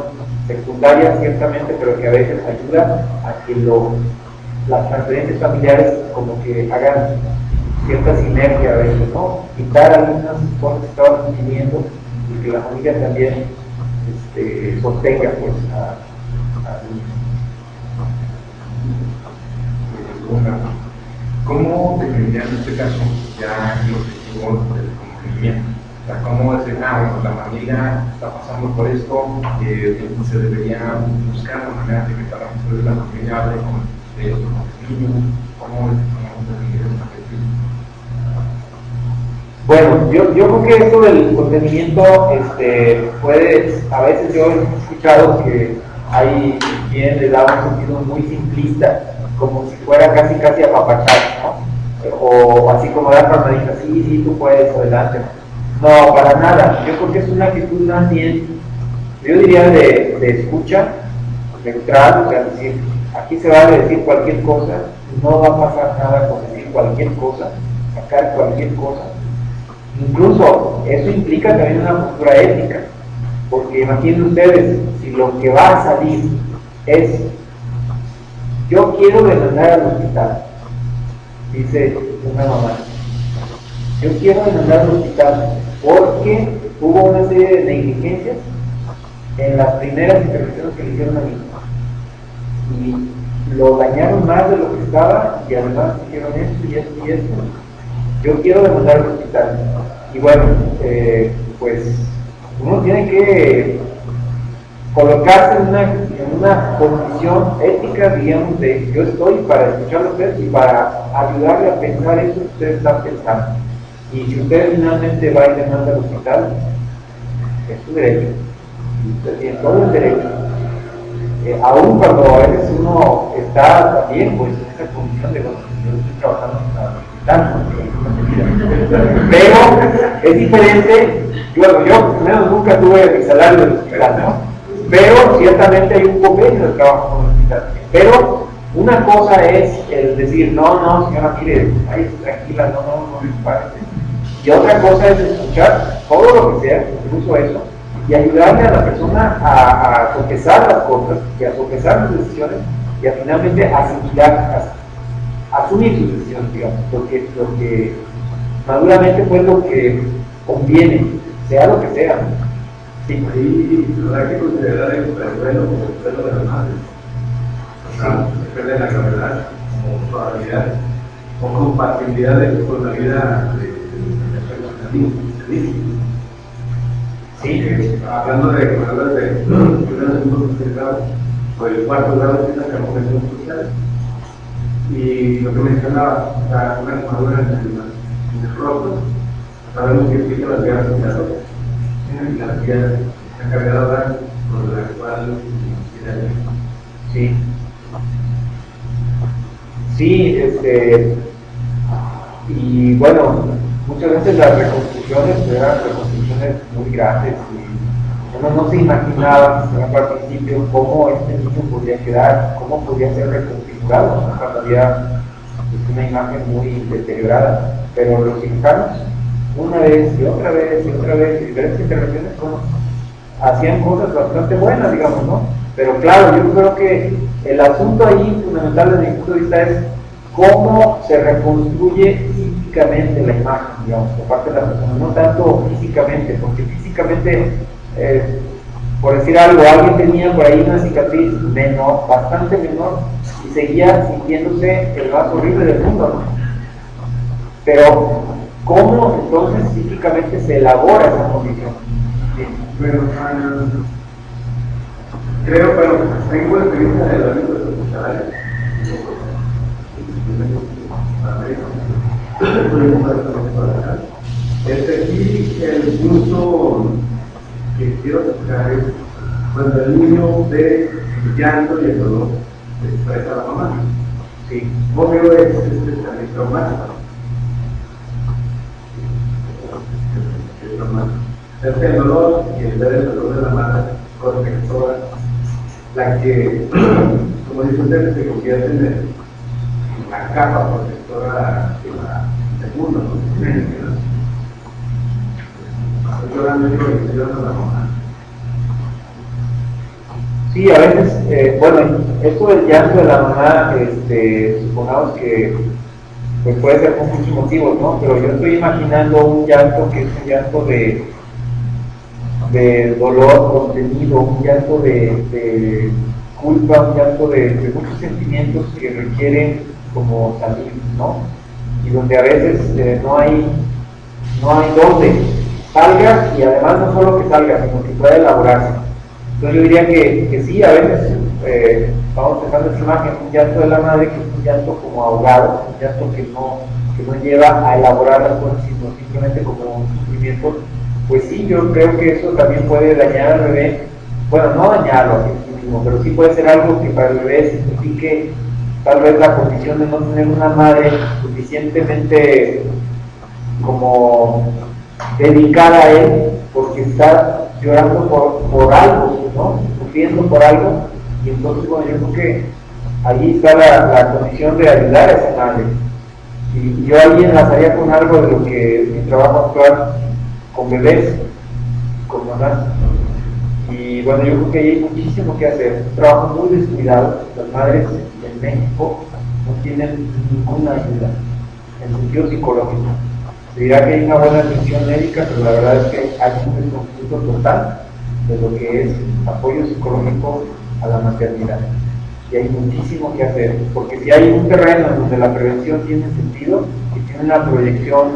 secundaria ciertamente, pero que a veces ayuda a que las transferencias familiares como que hagan cierta sinergia a veces, ¿no? Quitar algunas cosas que estaban sucediendo y que la familia también sostenga pues a niños. ¿Cómo definirían en este caso ya el objetivo del cumplimiento? O sea, ¿cómo decir, bueno, la familia está pasando por esto, se debería buscar la manera de que para de la familia hable con los niños? ¿Cómo definir esta objetivo? Bueno, yo creo que esto del contenimiento puede, a veces yo he escuchado que hay quien le da un sentido muy simplista, como si fuera casi apapachar, ¿no? O así como dar palmaditas, sí, tú puedes, adelante. No, para nada. Yo creo que es una actitud más bien, yo diría de escucha, neutral, o sea, decir, aquí se vale decir cualquier cosa, no va a pasar nada con decir cualquier cosa, sacar cualquier cosa. Incluso eso implica también una postura ética, porque imaginen ustedes, si lo que va a salir es yo quiero demandar al hospital, dice una mamá, yo quiero demandar al hospital porque hubo una serie de negligencias en las primeras intervenciones que le hicieron a mí y lo dañaron más de lo que estaba y además hicieron esto y esto y esto, yo quiero demandar al hospital. Y bueno, pues uno tiene que colocarse en una condición ética, digamos, de yo estoy para escuchar a ustedes y para ayudarle a pensar eso que ustedes están pensando. Y si usted finalmente va y demanda al hospital, es su derecho. Y usted tiene todo el derecho. Aún cuando a veces uno está también pues, en esa condición de, bueno, yo estoy trabajando en el hospital, pero es diferente. Yo primero nunca tuve mi salario del hospital, ¿no? Pero ciertamente hay un convenio de trabajo con el hospital. Pero una cosa es el decir, no, señora, mire, ahí tranquila, no me parece. Y otra cosa es escuchar todo lo que sea, incluso eso, y ayudarle a la persona a sopesar las cosas, y a sopesar sus decisiones, y a finalmente asimilar, asumir sus decisiones, digamos, lo que maduramente fue lo que conviene, sea lo que sea. Sí. Ahí habrá que considerar el duelo como el duelo de la madre. O sea, depende de la gravedad, como probabilidad, o compatibilidad con la vida de niño. Sí. Hablando de primer segundo grado, o el cuarto grado de la convención social. Y lo que mencionaba, una armadura en el rostro, sabemos que existen las guerras sociales. Las guerras la carrera oral con la cual Sí. Sí, y bueno, muchas veces las reconstrucciones eran reconstrucciones muy grandes y uno no se imaginaba, al principio, cómo este niño podía quedar, cómo podía ser reconfigurado, ¿no? Cuando había una imagen muy deteriorada, pero los cirujanos, una vez y otra vez y otra vez, y diferentes intervenciones, bueno, hacían cosas bastante buenas, digamos, ¿no? Pero claro, yo creo que el asunto ahí fundamental desde mi punto de vista es cómo se reconstruye físicamente la imagen, digamos, por parte de la persona, no tanto físicamente, porque físicamente, por decir algo, alguien tenía por ahí una cicatriz menor, bastante menor, y seguía sintiéndose el más horrible del mundo, ¿no? Pero, ¿cómo entonces físicamente se elabora esa condición? Sí. Bueno, creo, pero tengo la experiencia de la vida hospitalaria. Aquí el punto que quiero tocar es cuando el niño ve el llanto y el dolor que expresa la mamá. Sí. Obvio es también traumático. Es traumático. Es que el dolor y el ver el dolor de la madre protectora, la que, como dice usted, se convierte en la capa protectora del mundo, ¿no? Estoy llorando yo y estoy llorando a la mamá. Sí, a veces, bueno, esto del llanto de la mamá, supongamos que pues puede ser por muchos motivos, ¿no? Pero yo estoy imaginando un llanto que es un llanto de dolor contenido, un llanto de culpa, un llanto de muchos sentimientos que requieren como salir, ¿no? Y donde a veces no hay donde salga, y además no solo que salga, sino que pueda elaborarse. Entonces yo diría que sí, a veces vamos pensando esa imagen, un llanto de la madre que es un llanto como ahogado, un llanto que no lleva a elaborar las cosas, sino simplemente como un sufrimiento. Pues sí, yo creo que eso también puede dañar al bebé, bueno, no dañarlo a sí mismo, pero sí puede ser algo que para el bebé signifique tal vez la condición de no tener una madre suficientemente como dedicada a él, porque está llorando por algo, ¿no? Sufriendo por algo, y entonces, bueno, yo creo que allí está la condición de ayudar a esa madre. Y yo ahí enlazaría con algo de lo que es mi trabajo actual con bebés, con mamás. Y bueno, yo creo que hay muchísimo que hacer, es un trabajo muy descuidado. Las madres en México no tienen ninguna ayuda en sentido psicológico. Se dirá que hay una buena atención médica, pero la verdad es que hay un desconocimiento total de lo que es apoyo psicológico a la maternidad. Y hay muchísimo que hacer, porque si hay un terreno en donde la prevención tiene sentido y tiene una proyección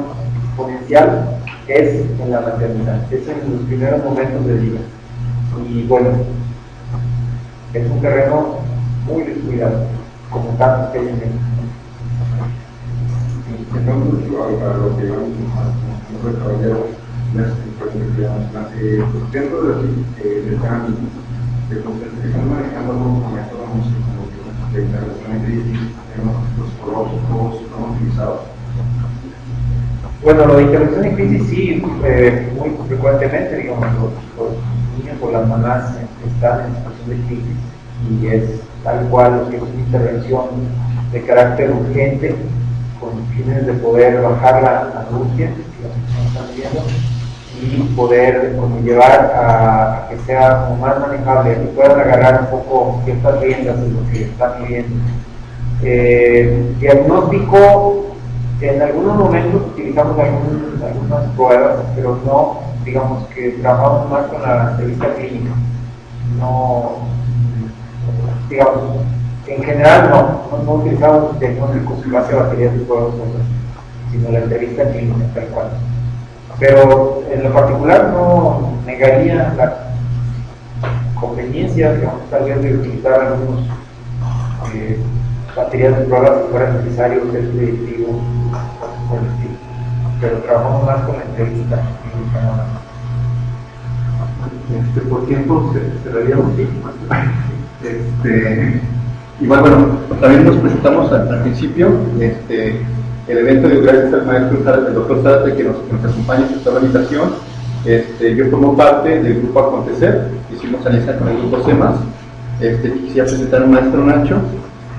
exponencial, es en la maternidad, es en los primeros momentos de vida. Y bueno, es un terreno muy descuidado, como tantos que hay en México. Entonces, a lo que vamos a caballero, dentro del trámite de conceptos que están manejando como método de intervención en crisis, tenemos los psicológicos no utilizados. Bueno, lo de intervención en crisis sí, muy frecuentemente, digamos, los niños o las mamás están en situación de crisis y es tal cual lo que es una intervención de carácter urgente con fines de poder bajar la angustia que están viviendo y poder como llevar a que sea como más manejable, que puedan agarrar un poco ciertas riendas de lo que están viviendo. Diagnóstico, en algunos momentos utilizamos algunas pruebas, pero no, digamos que trabajamos más con la entrevista clínica. No, digamos, en general no utilizamos diagnósticos en base a baterías de pruebas, sino la entrevista clínica tal cual. Pero en lo particular no negaría la conveniencia, digamos, tal vez de utilizar algunos baterías de pruebas si fuera necesario ser predictivo, pero trabajamos más con la entrevista clínica. Por por tiempo cerraríamos. Igual, bueno, también nos presentamos al principio. El evento, gracias al maestro el doctor Zárate que nos acompaña en esta invitación. Yo formo parte del grupo Acontecer, hicimos alianza con el grupo CEMAS. Quisiera presentar al maestro Nacho,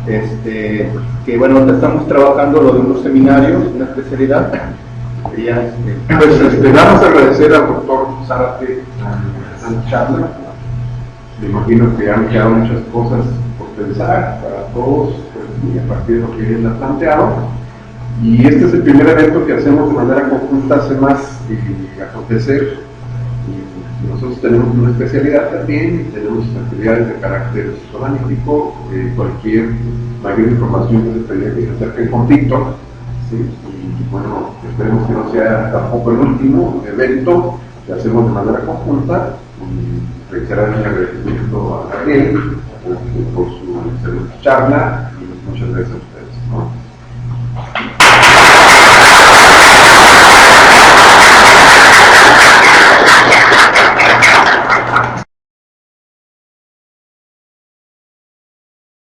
que bueno, ahorita estamos trabajando lo de unos seminarios, una especialidad. Pues vamos a agradecer al doctor Zárate la charla. Me imagino que han quedado muchas cosas por pensar para todos, pues, y a partir de lo que él ha planteado. Y este es el primer evento que hacemos de manera conjunta, CEMAS y Acontecer. Y nosotros tenemos una especialidad también, tenemos actividades de carácter psicoanalítico, cualquier mayor información que se pedía que se acerquen con TikTok. ¿Sí? Y bueno, esperemos que no sea tampoco el último evento que hacemos de manera conjunta. Y reiterar mi agradecimiento a Gabriel por su excelente charla y muchas gracias.